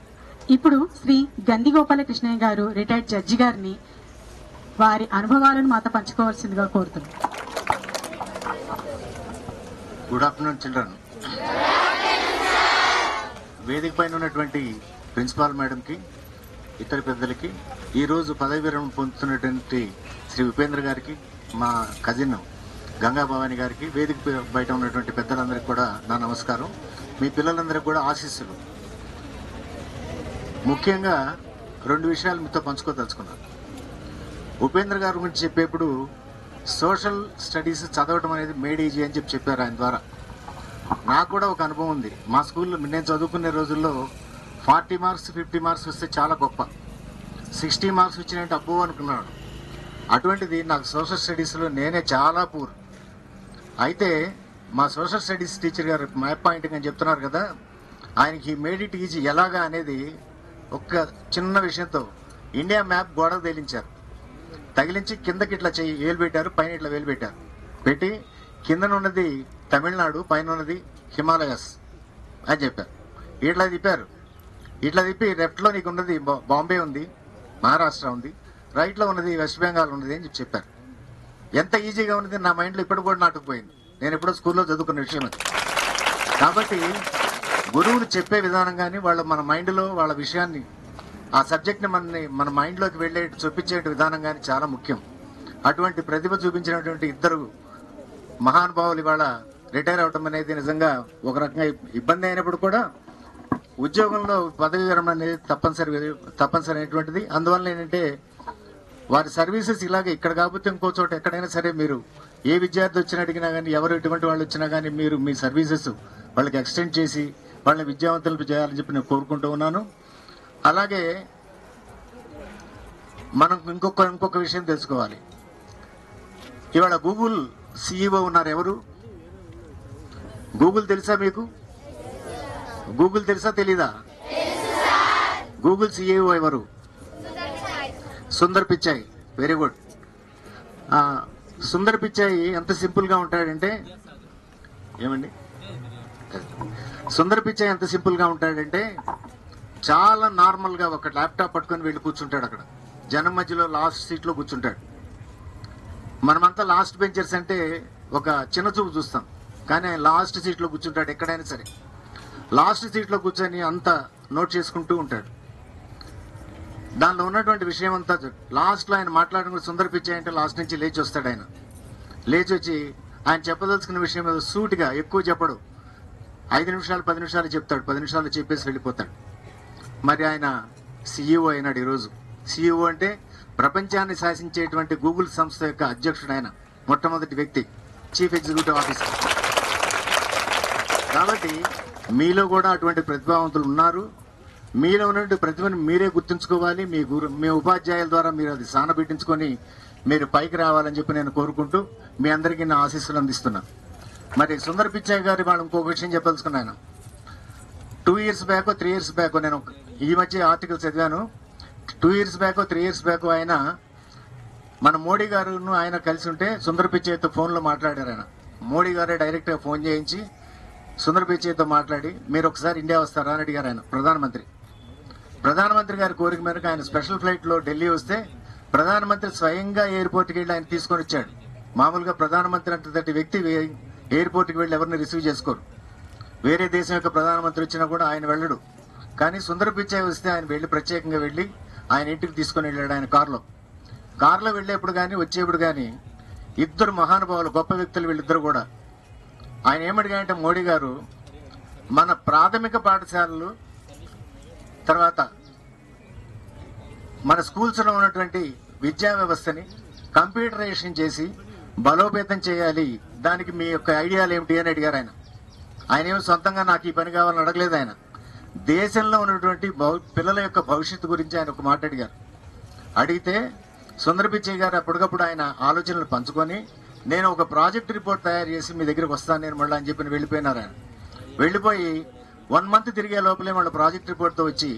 ఇప్పుడు శ్రీ గంది గోపాలకృష్ణయ్య గారు, retired judge గారిని వారి అనుభవాలను మాతో పంచుకోవాల్సిందిగా కోరుతున్నాను. Good afternoon children. వేదిక పైన ఉన్నటువంటి ప్రిన్సిపాల్ మేడంకి, ఇతర పెద్దలకి, ఈరోజు పదవి విరమణ పొందుతున్నటువంటి శ్రీ ఉపేంద్ర గారికి, మా కజిన్ గంగా భవాని గారికి, వేదిక బయట ఉన్నటువంటి పెద్దలందరికీ కూడా నా నమస్కారం. మీ పిల్లలందరికీ కూడా ఆశీస్సులు. ముఖ్యంగా 2 విషయాలు మీతో పంచుకోదలుచుకున్నాను. ఉపేంద్ర గారి గురించి చెప్పేప్పుడు సోషల్ స్టడీస్ చదవటం అనేది మేడ్ ఈజీ అని చెప్పారు ఆయన ద్వారా. నాకు కూడా ఒక అనుభవం ఉంది. మా స్కూల్లో నేను చదువుకునే రోజుల్లో 40 మార్క్స్ 50 మార్క్స్ వస్తే చాలా గొప్ప, 60 మార్క్స్ వచ్చినట్టు అబ్బో అనుకున్నాడు. అటువంటిది నాకు సోషల్ స్టడీస్లో నేనే చాలా పూర్. అయితే మా సోషల్ స్టడీస్ టీచర్ గారు మ్యాప్ పాయింటింగ్ అని చెప్తున్నారు కదా, ఆయనకి మేడ్ ఇట్ ఈజీ ఎలాగా అనేది ఒక్క చిన్న విషయంతో ఇండియా మ్యాప్ గోడకు తగిలించారు. తగిలించి కిందకి ఇట్లా వేలు పెట్టారు, పైన ఇట్లా వేలు పెట్టారు. పెట్టి కిందన ఉన్నది తమిళనాడు, పైన ఉన్నది హిమాలయస్ అని చెప్పారు. ఇట్లా తిప్పారు. ఇట్లా తిప్పి లెఫ్ట్లో నీకు ఉన్నది బాంబే ఉంది, మహారాష్ట్ర ఉంది, రైట్లో ఉన్నది వెస్ట్ బెంగాల్ ఉన్నది అని చెప్పారు. ఎంత ఈజీగా ఉన్నది నా మైండ్లో ఇప్పుడు కూడా నాటుకుపోయింది. నేను ఎప్పుడో స్కూల్లో చదువుకున్న విషయం అది. కాబట్టి గురువులు చెప్పే విధానం కానీ మన మైండ్లో వాళ్ళ విషయాన్ని, ఆ సబ్జెక్ట్ని మన మైండ్లోకి వెళ్ళే చూపించే విధానం కానీ చాలా ముఖ్యం. అటువంటి ప్రతిభ చూపించినటువంటి 2 మహానుభావులు ఇవాళ రిటైర్ అవటం అనేది నిజంగా ఒక రకంగా ఇబ్బంది అయినప్పుడు కూడా ఉద్యోగంలో పదవి విరమణ అనేది తప్పనిసరి అయినటువంటిది. అందువల్ల ఏంటంటే వారి సర్వీసెస్ ఇలాగే ఇక్కడ కాకపోతే ఇంకో చోట ఎక్కడైనా సరే మీరు ఏ విద్యార్థి వచ్చినా అడిగినా కానీ, ఎవరు ఎటువంటి వాళ్ళు వచ్చినా కానీ మీరు మీ సర్వీసెస్ వాళ్ళకి ఎక్స్టెండ్ చేసి వాళ్ళని విద్యావంతులు చేయాలని చెప్పి నేను కోరుకుంటూ ఉన్నాను. అలాగే మనం ఇంకొక విషయం తెలుసుకోవాలి. ఇవాళ గూగుల్ CEO ఉన్నారు. ఎవరు? గూగుల్ తెలుసా మీకు? గూగుల్ తెలుసా తెలీదా? గూగుల్ CEO ఎవరు? సుందర్ పిచాయ్. Very good. సుందర్ పిచాయ్ ఎంత సింపుల్ గా ఉంటాడంటే, ఏమండి, సుందర్ పిచాయ్ ఎంత సింపుల్ గా ఉంటాడంటే చాలా నార్మల్ గా ఒక ల్యాప్టాప్ పట్టుకొని వెళ్ళి కూర్చుంటాడు. అక్కడ జనం మధ్యలో లాస్ట్ సీట్ లో కూర్చుంటాడు. మనమంతా లాస్ట్ బెంచర్స్ అంటే ఒక చిన్న చూపు చూస్తాం, కానీ ఆయన లాస్ట్ సీట్ లో కూర్చుంటాడు. ఎక్కడైనా సరే లాస్ట్ సీట్ లో కూర్చొని అంత నోట్ చేసుకుంటూ ఉంటాడు. దానిలో ఉన్నటువంటి విషయం అంతా లాస్ట్ లో ఆయన మాట్లాడుకుని సుందర్ పిచాయ్ అంటే లాస్ట్ నుంచి లేచి వస్తాడు. ఆయన లేచి వచ్చి ఆయన చెప్పదలుచుకున్న విషయం మీద సూటిగా ఎక్కువ చెప్పడు. 5 నిమిషాలు 10 నిమిషాలు చెప్తాడు. 10 నిమిషాలు చెప్పేసి వెళ్ళిపోతాడు. మరి ఆయన CEO అయినాడు ఈరోజు. CEO అంటే ప్రపంచాన్ని శాసించేటువంటి గూగుల్ సంస్థ యొక్క అధ్యక్షుడు. ఆయన మొట్టమొదటి వ్యక్తి, చీఫ్ ఎగ్జిక్యూటివ్ ఆఫీసర్. కాబట్టి మీలో కూడా అటువంటి ప్రతిభావంతులు ఉన్నారు. మీలో ఉన్నటువంటి ప్రతిభను మీరే గుర్తుంచుకోవాలి. మీ ఉపాధ్యాయుల ద్వారా మీరు అది సానబెట్టించుకొని మీరు పైకి రావాలని చెప్పి నేను కోరుకుంటూ మీ అందరికీ నా ఆశీస్సులు అందిస్తున్నాను. మరి సుందర్ పిచాయ్ గారి వాళ్ళు ఇంకొక విషయం చెప్పదలుచుకున్నాను. 2 years బ్యాక్ 3 years బ్యాక్ నేను ఈ మధ్య ఆర్టికల్ చదివాను. 2 years బ్యాక్ 3 years బ్యాక్ ఆయన మన మోడీ గారును ఆయన కలిసి ఉంటే సుందర్ పిచాయ్తో ఫోన్లో మాట్లాడారు. ఆయన మోడీ గారే డైరెక్ట్గా ఫోన్ చేయించి సుందర్ పిచాయ్తో మాట్లాడి మీరు ఒకసారి ఇండియా వస్తారా అని అడిగారు. ఆయన ప్రధానమంత్రి గారి కోరిక మేరకు ఆయన స్పెషల్ ఫ్లైట్లో ఢిల్లీ వస్తే ప్రధానమంత్రి స్వయంగా ఎయిర్పోర్ట్కి వెళ్ళి ఆయన తీసుకొని వచ్చాడు. మామూలుగా ప్రధానమంత్రి అంతటి వ్యక్తి ఎయిర్పోర్ట్కి వెళ్ళి ఎవరిని రిసీవ్ చేసుకోరు. వేరే దేశం యొక్క ప్రధానమంత్రి వచ్చినా కూడా ఆయన వెళ్ళడు. కానీ సుందర్ పిచాయ్ వస్తే ఆయన వెళ్ళి ప్రత్యేకంగా వెళ్ళి ఆయన ఇంటికి తీసుకొని వెళ్ళాడు. ఆయన కారులో వెళ్ళేప్పుడు కానీ వచ్చేప్పుడు కానీ 2 మహానుభావులు, గొప్ప వ్యక్తులు వీళ్ళిద్దరు కూడా. ఆయన ఏమడిగాయంటే మోడీ గారు మన ప్రాథమిక పాఠశాలలు తర్వాత మన స్కూల్స్లో ఉన్నటువంటి విద్యా వ్యవస్థని కంప్యూటరైజేషన్ చేసి బలోపేతం చేయాలి, దానికి మీ యొక్క ఐడియాలు ఏమిటి అని అడిగారు. ఆయన ఏమో సొంతంగా నాకు ఈ పని కావాలని అడగలేదు. ఆయన దేశంలో ఉన్నటువంటి పిల్లల యొక్క భవిష్యత్తు గురించి ఆయన ఒక మాట అడిగారు. అడిగితే సుందర్ పిచాయ్ గారు అప్పటికప్పుడు ఆయన ఆలోచనలు పంచుకొని నేను ఒక ప్రాజెక్ట్ రిపోర్ట్ తయారు చేసి మీ దగ్గరికి వస్తాను నేను మళ్ళీ అని చెప్పి వెళ్ళిపోయినారు. ఆయన వెళ్ళిపోయి 1 month తిరిగే లోపలే వాళ్ళ ప్రాజెక్ట్ రిపోర్ట్తో వచ్చి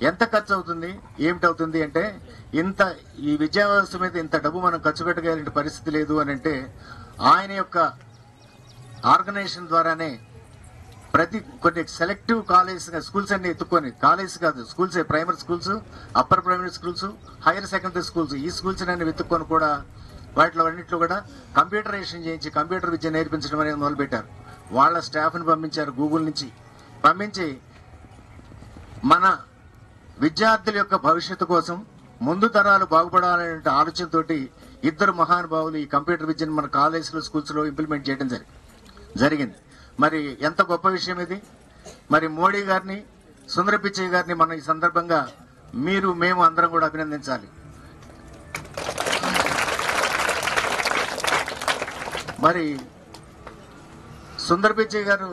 ఎంత ఖర్చు అవుతుంది ఏమిటవుతుంది అంటే ఈ విద్యా వ్యవస్థ మీద ఇంత డబ్బు మనం ఖర్చు పెట్టగలిగిన పరిస్థితి లేదు అని అంటే ఆయన యొక్క ఆర్గనైజేషన్ ద్వారానే కొన్ని సెలెక్టివ్ స్కూల్స్ అన్ని ఎత్తుకొని, కాలేజ్ కాదు schools, primary schools, upper primary schools, higher secondary schools, ఈ స్కూల్స్ అన్ని వెతుక్కొని కూడా వాటిలో అన్నింటిలో కూడా కంప్యూటరైజేషన్ చేయించి కంప్యూటర్ విద్య నేర్పించడం అనేది మొదలుపెట్టారు. వాళ్ళ స్టాఫ్ని పంపించారు గూగుల్ నుంచి. పంపించి మన విద్యార్థుల యొక్క భవిష్యత్తు కోసం ముందు తరాలు బాగుపడాలనే ఆలోచనతోటి ఇద్దరు మహానుభావులు ఈ కంప్యూటర్ విద్యను మన కాలేజీలో స్కూల్స్లో ఇంప్లిమెంట్ చేయడం జరిగింది. మరి ఎంత గొప్ప విషయం ఇది. మరి మోడీ గారిని, సుందర పిచ్చయ్య గారిని మనం ఈ సందర్భంగా మేము అందరం కూడా అభినందించాలి. మరి సుందర పిచ్చయ్య గారు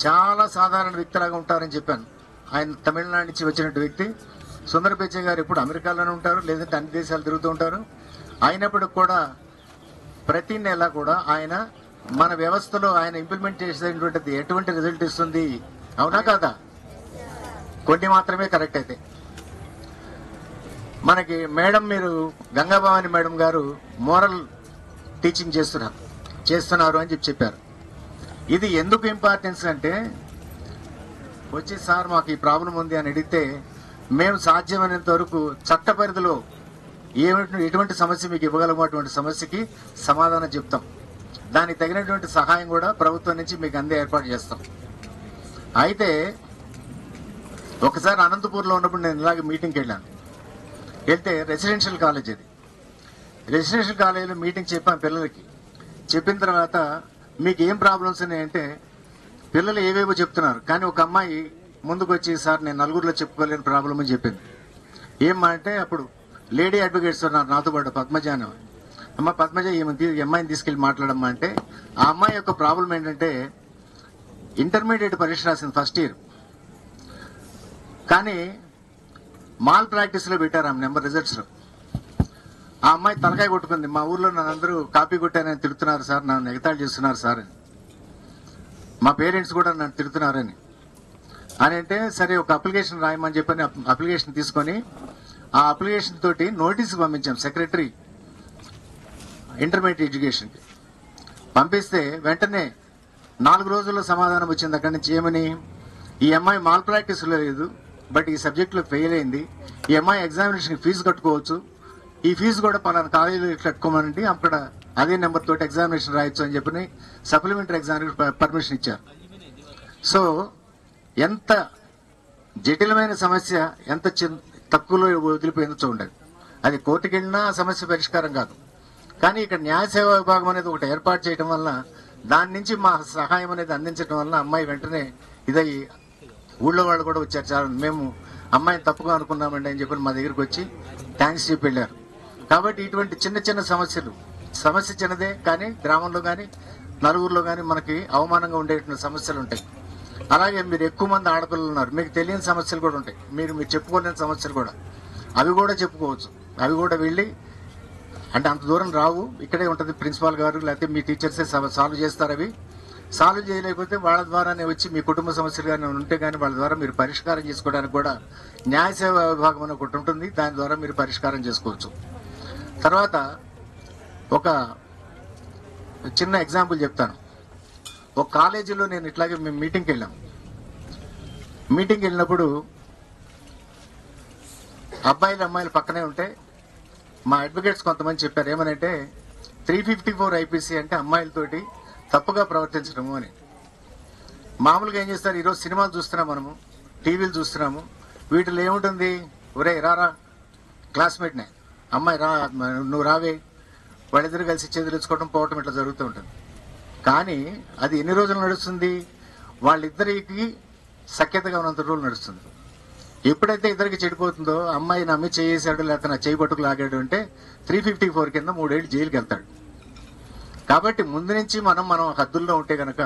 చాలా సాధారణ వ్యక్తిలాగా ఉంటారని చెప్పాను. ఆయన తమిళనాడు నుంచి వచ్చినట్టు వ్యక్తి. సుందర పిచ్చయ్య గారు ఇప్పుడు అమెరికాలోనే ఉంటారు, లేదంటే అన్ని దేశాలు తిరుగుతూ ఉంటారు. అయినప్పటికి కూడా ప్రతి నెల కూడా ఆయన మన వ్యవస్థలో ఆయన ఇంప్లిమెంట్ చేసేటువంటిది ఎటువంటి రిజల్ట్ ఇస్తుంది, అవునా కాదా? కొన్ని మాత్రమే కరెక్ట్ అయితే. మనకి మేడం, మీరు గంగాభవాని మేడం గారు మోరల్ టీచింగ్ చేస్తున్నారు అని చెప్పారు. ఇది ఎందుకు ఇంపార్టెన్స్ అంటే, వచ్చి సార్ మాకు ఈ ప్రాబ్లం ఉంది అని అడిగితే మేము సాధ్యమైనంత వరకు చట్ట పరిధిలో ఎటువంటి సమస్య మీకు ఇవ్వగలమో అటువంటి సమస్యకి సమాధానం చెప్తాం. దానికి తగినటువంటి సహాయం కూడా ప్రభుత్వం నుంచి మీకు అందే ఏర్పాటు చేస్తాం. అయితే ఒకసారి అనంతపూర్లో ఉన్నప్పుడు నేను ఇలాగే మీటింగ్కి వెళ్ళాను. వెళ్తే రెసిడెన్షియల్ కాలేజ్, అది రెసిడెన్షియల్ కాలేజీలో మీటింగ్ చెప్పాను పిల్లలకి. చెప్పిన తర్వాత మీకు ఏం ప్రాబ్లమ్స్ ఉన్నాయంటే పిల్లలు ఏవేవో చెప్తున్నారు. కానీ ఒక అమ్మాయి ముందుకు వచ్చి, సార్ నేను నలుగురిలో చెప్పుకోలేని ప్రాబ్లం అని చెప్పింది. ఏమ్మా అంటే, అప్పుడు లేడీ అడ్వకేట్స్ ఉన్నారు నాతో పాటు, పద్మజ అని. అమ్మ పద్మజ, ఈ అమ్మాయిని తీసుకెళ్లి మాట్లాడమ్మా అంటే, ఆ అమ్మాయి యొక్క ప్రాబ్లం ఏంటంటే ఇంటర్మీడియట్ పరీక్ష రాసింది ఫస్ట్ ఇయర్, కానీ మాల్ ప్రాక్టీస్ లో పెట్టారు ఆమె నెంబర్ రిజల్ట్స్ లో. ఆ అమ్మాయి తలకాయ కొట్టుకుంది, మా ఊర్లో నన్ను అందరూ కాపీ కొట్టానని తిడుతున్నారు సార్, నన్ను ఎగతాళి చేస్తున్నారు సార్ అని, మా పేరెంట్స్ కూడా నన్ను తిడుతున్నారని అని అంటే, సరే ఒక అప్లికేషన్ రాయమని చెప్పని అప్లికేషన్ తీసుకొని ఆ అప్లికేషన్ తోటి నోటీసు పంపించాం సెక్రటరీ ఇంటర్మీడియట్ ఎడ్యుకేషన్కి. పంపిస్తే వెంటనే 4 రోజుల్లో సమాధానం వచ్చింది అక్కడి నుంచి. ఏమని, ఈ అమ్మాయి మాల్ ప్రాక్టీస్లో లేదు, బట్ ఈ సబ్జెక్టులో ఫెయిల్ అయింది, ఈ అమ్మాయి ఎగ్జామినేషన్ ఫీజు కట్టుకోవచ్చు, ఈ ఫీజు కూడా పలానా కాలేజీలో కట్టుకోమనండి, అక్కడ అదే నెంబర్ తోటి ఎగ్జామినేషన్ రాయొచ్చు అని చెప్పి సప్లిమెంటరీ ఎగ్జామినేషన్ పర్మిషన్ ఇచ్చారు. సో ఎంత జటిలమైన సమస్య ఎంత తక్కువలో వదిలిపోయిందో చూడండి. అది కోర్టుకి వెళ్ళినా సమస్య పరిష్కారం కాదు. కానీ ఇక్కడ న్యాయ సేవా విభాగం అనేది ఒకటి ఏర్పాటు చేయడం వల్ల, దాని నుంచి మా సహాయం అనేది అందించడం వల్ల అమ్మాయి వెంటనే ఇదై ఊళ్ళో వాళ్ళు కూడా వచ్చారు, చాలా మేము అమ్మాయిని తప్పుగా అనుకున్నామండి అని చెప్పి మా దగ్గరికి వచ్చి థ్యాంక్స్ చెప్పి వెళ్ళారు. కాబట్టి ఇటువంటి చిన్న చిన్న సమస్య చిన్నదే, కానీ గ్రామంలో కానీ నలుగురిలో కానీ మనకి అవమానంగా ఉండేటువంటి సమస్యలు ఉంటాయి. అలాగే మీరు ఎక్కువ మంది ఆడపిల్లలు ఉన్నారు, మీకు తెలియని సమస్యలు కూడా ఉంటాయి, మీరు చెప్పుకోలేని సమస్యలు కూడా, అవి కూడా చెప్పుకోవచ్చు. అవి కూడా వెళ్ళి, అంటే అంత దూరం రావు, ఇక్కడే ఉంటుంది ప్రిన్సిపాల్ గారు లేకపోతే మీ టీచర్సే సాల్వ్ చేస్తారు. అవి సాల్వ్ చేయలేకపోతే వాళ్ళ ద్వారానే వచ్చి మీ కుటుంబ సమస్యలు కానీ ఉంటే కానీ వాళ్ళ ద్వారా మీరు పరిష్కారం చేసుకోవడానికి కూడా న్యాయ సేవా విభాగం అని ఒకటి ఉంటుంది, దాని ద్వారా మీరు పరిష్కారం చేసుకోవచ్చు. తర్వాత ఒక చిన్న ఎగ్జాంపుల్ చెప్తాను. ఒక కాలేజీలో నేను ఇట్లాగే మేము మీటింగ్కి వెళ్ళినప్పుడు అబ్బాయిలు అమ్మాయిలు పక్కనే ఉంటే మా అడ్వకేట్స్ కొంతమంది చెప్పారు, ఏమనంటే 354 ఐపీసీ అంటే అమ్మాయిలతోటి తప్పుగా ప్రవర్తించడము అని. మామూలుగా ఏం చేస్తారు, ఈరోజు సినిమాలు చూస్తున్నాం, మనము టీవీలు చూస్తున్నాము, వీటిలో ఏముంటుంది, ఒరే రారా క్లాస్మేట్నే, అమ్మాయి రా నువ్వు రావే, వాళ్ళిద్దరు కలిసి చేతులుచ్చుకోవడం పోవటం ఇట్లా జరుగుతూ ఉంటుంది. కానీ అది ఎన్ని రోజులు నడుస్తుంది, వాళ్ళిద్దరికి సఖ్యతగా ఉన్నంత రోజులు నడుస్తుంది. ఎప్పుడైతే ఇద్దరికి చెడిపోతుందో, అమ్మాయి నమ్మి చేసాడు లేకపోతే నా చేయి పట్టుకు లాగాడు అంటే 354 కింద 3 ఏళ్ళు జైలుకి వెళ్తాడు. కాబట్టి ముందు నుంచి మనం హద్దుల్లో ఉంటే కనుక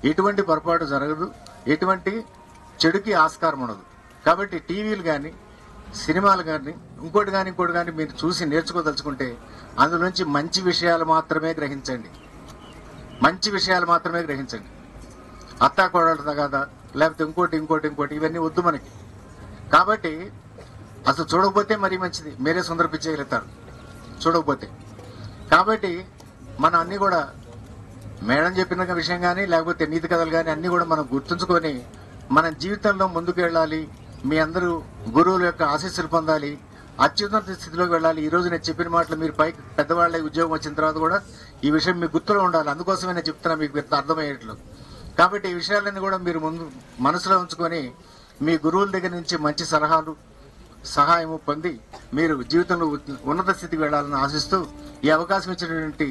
ఎటువంటి పొరపాటు జరగదు, ఎటువంటి చెడుకి ఆస్కారం ఉండదు. కాబట్టి టీవీలు కానీ సినిమాలు కానీ ఇంకోటి కానీ మీరు చూసి నేర్చుకోదలుచుకుంటే అందులో నుంచి మంచి విషయాలు మాత్రమే గ్రహించండి, అత్తాకోడలు తగాదా లేకపోతే ఇంకోటి ఇవన్నీ వద్దు మనకి. కాబట్టి అసలు చూడకపోతే మరీ మంచిది, మీరే సుందర పిచ్చేయగలుగుతారు చూడకపోతే. కాబట్టి మనం అన్ని కూడా మేడం చెప్పిన విషయం కానీ లేకపోతే నీతి కథలు కానీ అన్ని కూడా మనం గుర్తుంచుకొని మన జీవితంలో ముందుకు వెళ్ళాలి. మీ అందరూ గురువుల యొక్క ఆశీస్సులు పొందాలి, అత్యున్నత స్థితిలోకి వెళ్ళాలి. ఈ రోజు నేను చెప్పిన మాటలు మీరు పైకి పెద్దవాళ్ళ ఉద్యోగం వచ్చిన తర్వాత కూడా ఈ విషయం మీకు గుర్తులో ఉండాలి. అందుకోసమే నేను చెప్తున్నా, మీకు అర్థమయ్యేట్లు. కాబట్టి ఈ విషయాలన్నీ కూడా మీరు ముందు మనసులో ఉంచుకొని మీ గురువుల దగ్గర నుంచి మంచి సలహాలు సహాయము పొంది మీరు జీవితంలో ఉన్నత స్థితికి వెళ్లాలని ఆశిస్తూ ఈ అవకాశం ఇచ్చినటువంటి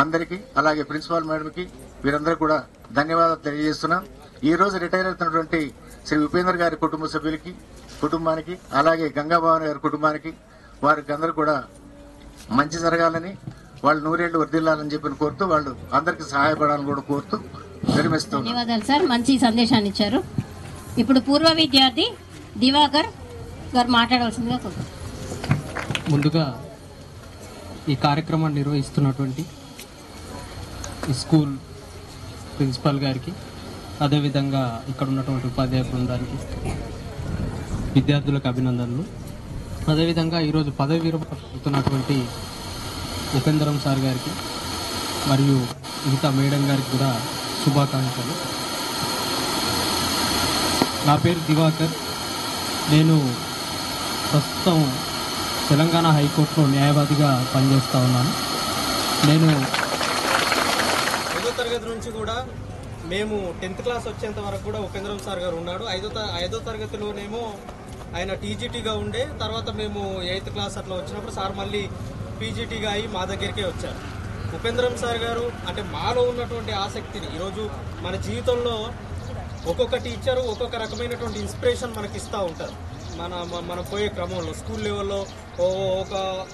అందరికీ అలాగే ప్రిన్సిపాల్ మేడంకి వీరందరూ కూడా ధన్యవాదాలు తెలియజేస్తున్నాం. ఈ రోజు రిటైర్ అవుతున్నటువంటి శ్రీ ఉపేందర్ గారి కుటుంబ సభ్యులకి కుటుంబానికి అలాగే గంగాభవాని గారి కుటుంబానికి వారికి అందరూ కూడా మంచి జరగాలని వాళ్ళు నూరేళ్లు వర్ధిల్లాలని చెప్పి కోరుతూ వాళ్ళు అందరికీ సహాయపడాలని కూడా కోరుతూ విరమిస్తున్నాం. ధన్యవాదాలు సార్, మంచి సందేశాన్ని ఇచ్చారు. ఇప్పుడు పూర్వ విద్యార్థి దివాకర్ గారు మాట్లాడవలసిందిగా కోరుతున్నాను. ముందుగా ఈ కార్యక్రమాన్ని నిర్వహిస్తున్నటువంటి ఈ స్కూల్ ప్రిన్సిపాల్ గారికి, అదేవిధంగా ఇక్కడ ఉన్నటువంటి ఉపాధ్యాయ బృందానికి, విద్యార్థులకు అభినందనలు. అదేవిధంగా ఈరోజు పదవి విరమణ పొందుతున్నటువంటి ఉపేంద్రం సార్ గారికి మరియు మిగతా మేడం గారికి కూడా శుభాకాంక్షలు. నా పేరు దివాకర్. నేను ప్రస్తుతం తెలంగాణ హైకోర్టులో న్యాయవాదిగా పనిచేస్తూ ఉన్నాను. నేను 5వ తరగతి నుంచి కూడా మేము 10th క్లాస్ వచ్చేంత వరకు కూడా ఉపేంద్రం సార్ గారు ఉన్నాడు. 5వ తరగతిలోనేమో ఆయన టీజీటీగా ఉండే, తర్వాత మేము 8th క్లాస్ అట్లా వచ్చినప్పుడు సార్ మళ్ళీ పీజీటీగా అయ్యి మా దగ్గరికే వచ్చారు. ఉపేంద్రం సార్ గారు అంటే మాలో ఉన్నటువంటి ఆసక్తిని ఈరోజు మన జీవితంలో ఒక్కొక్క టీచరు ఒక్కొక్క రకమైనటువంటి ఇన్స్పిరేషన్ మనకి ఇస్తూ ఉంటారు. మనం పోయే క్రమంలో స్కూల్ లెవెల్లో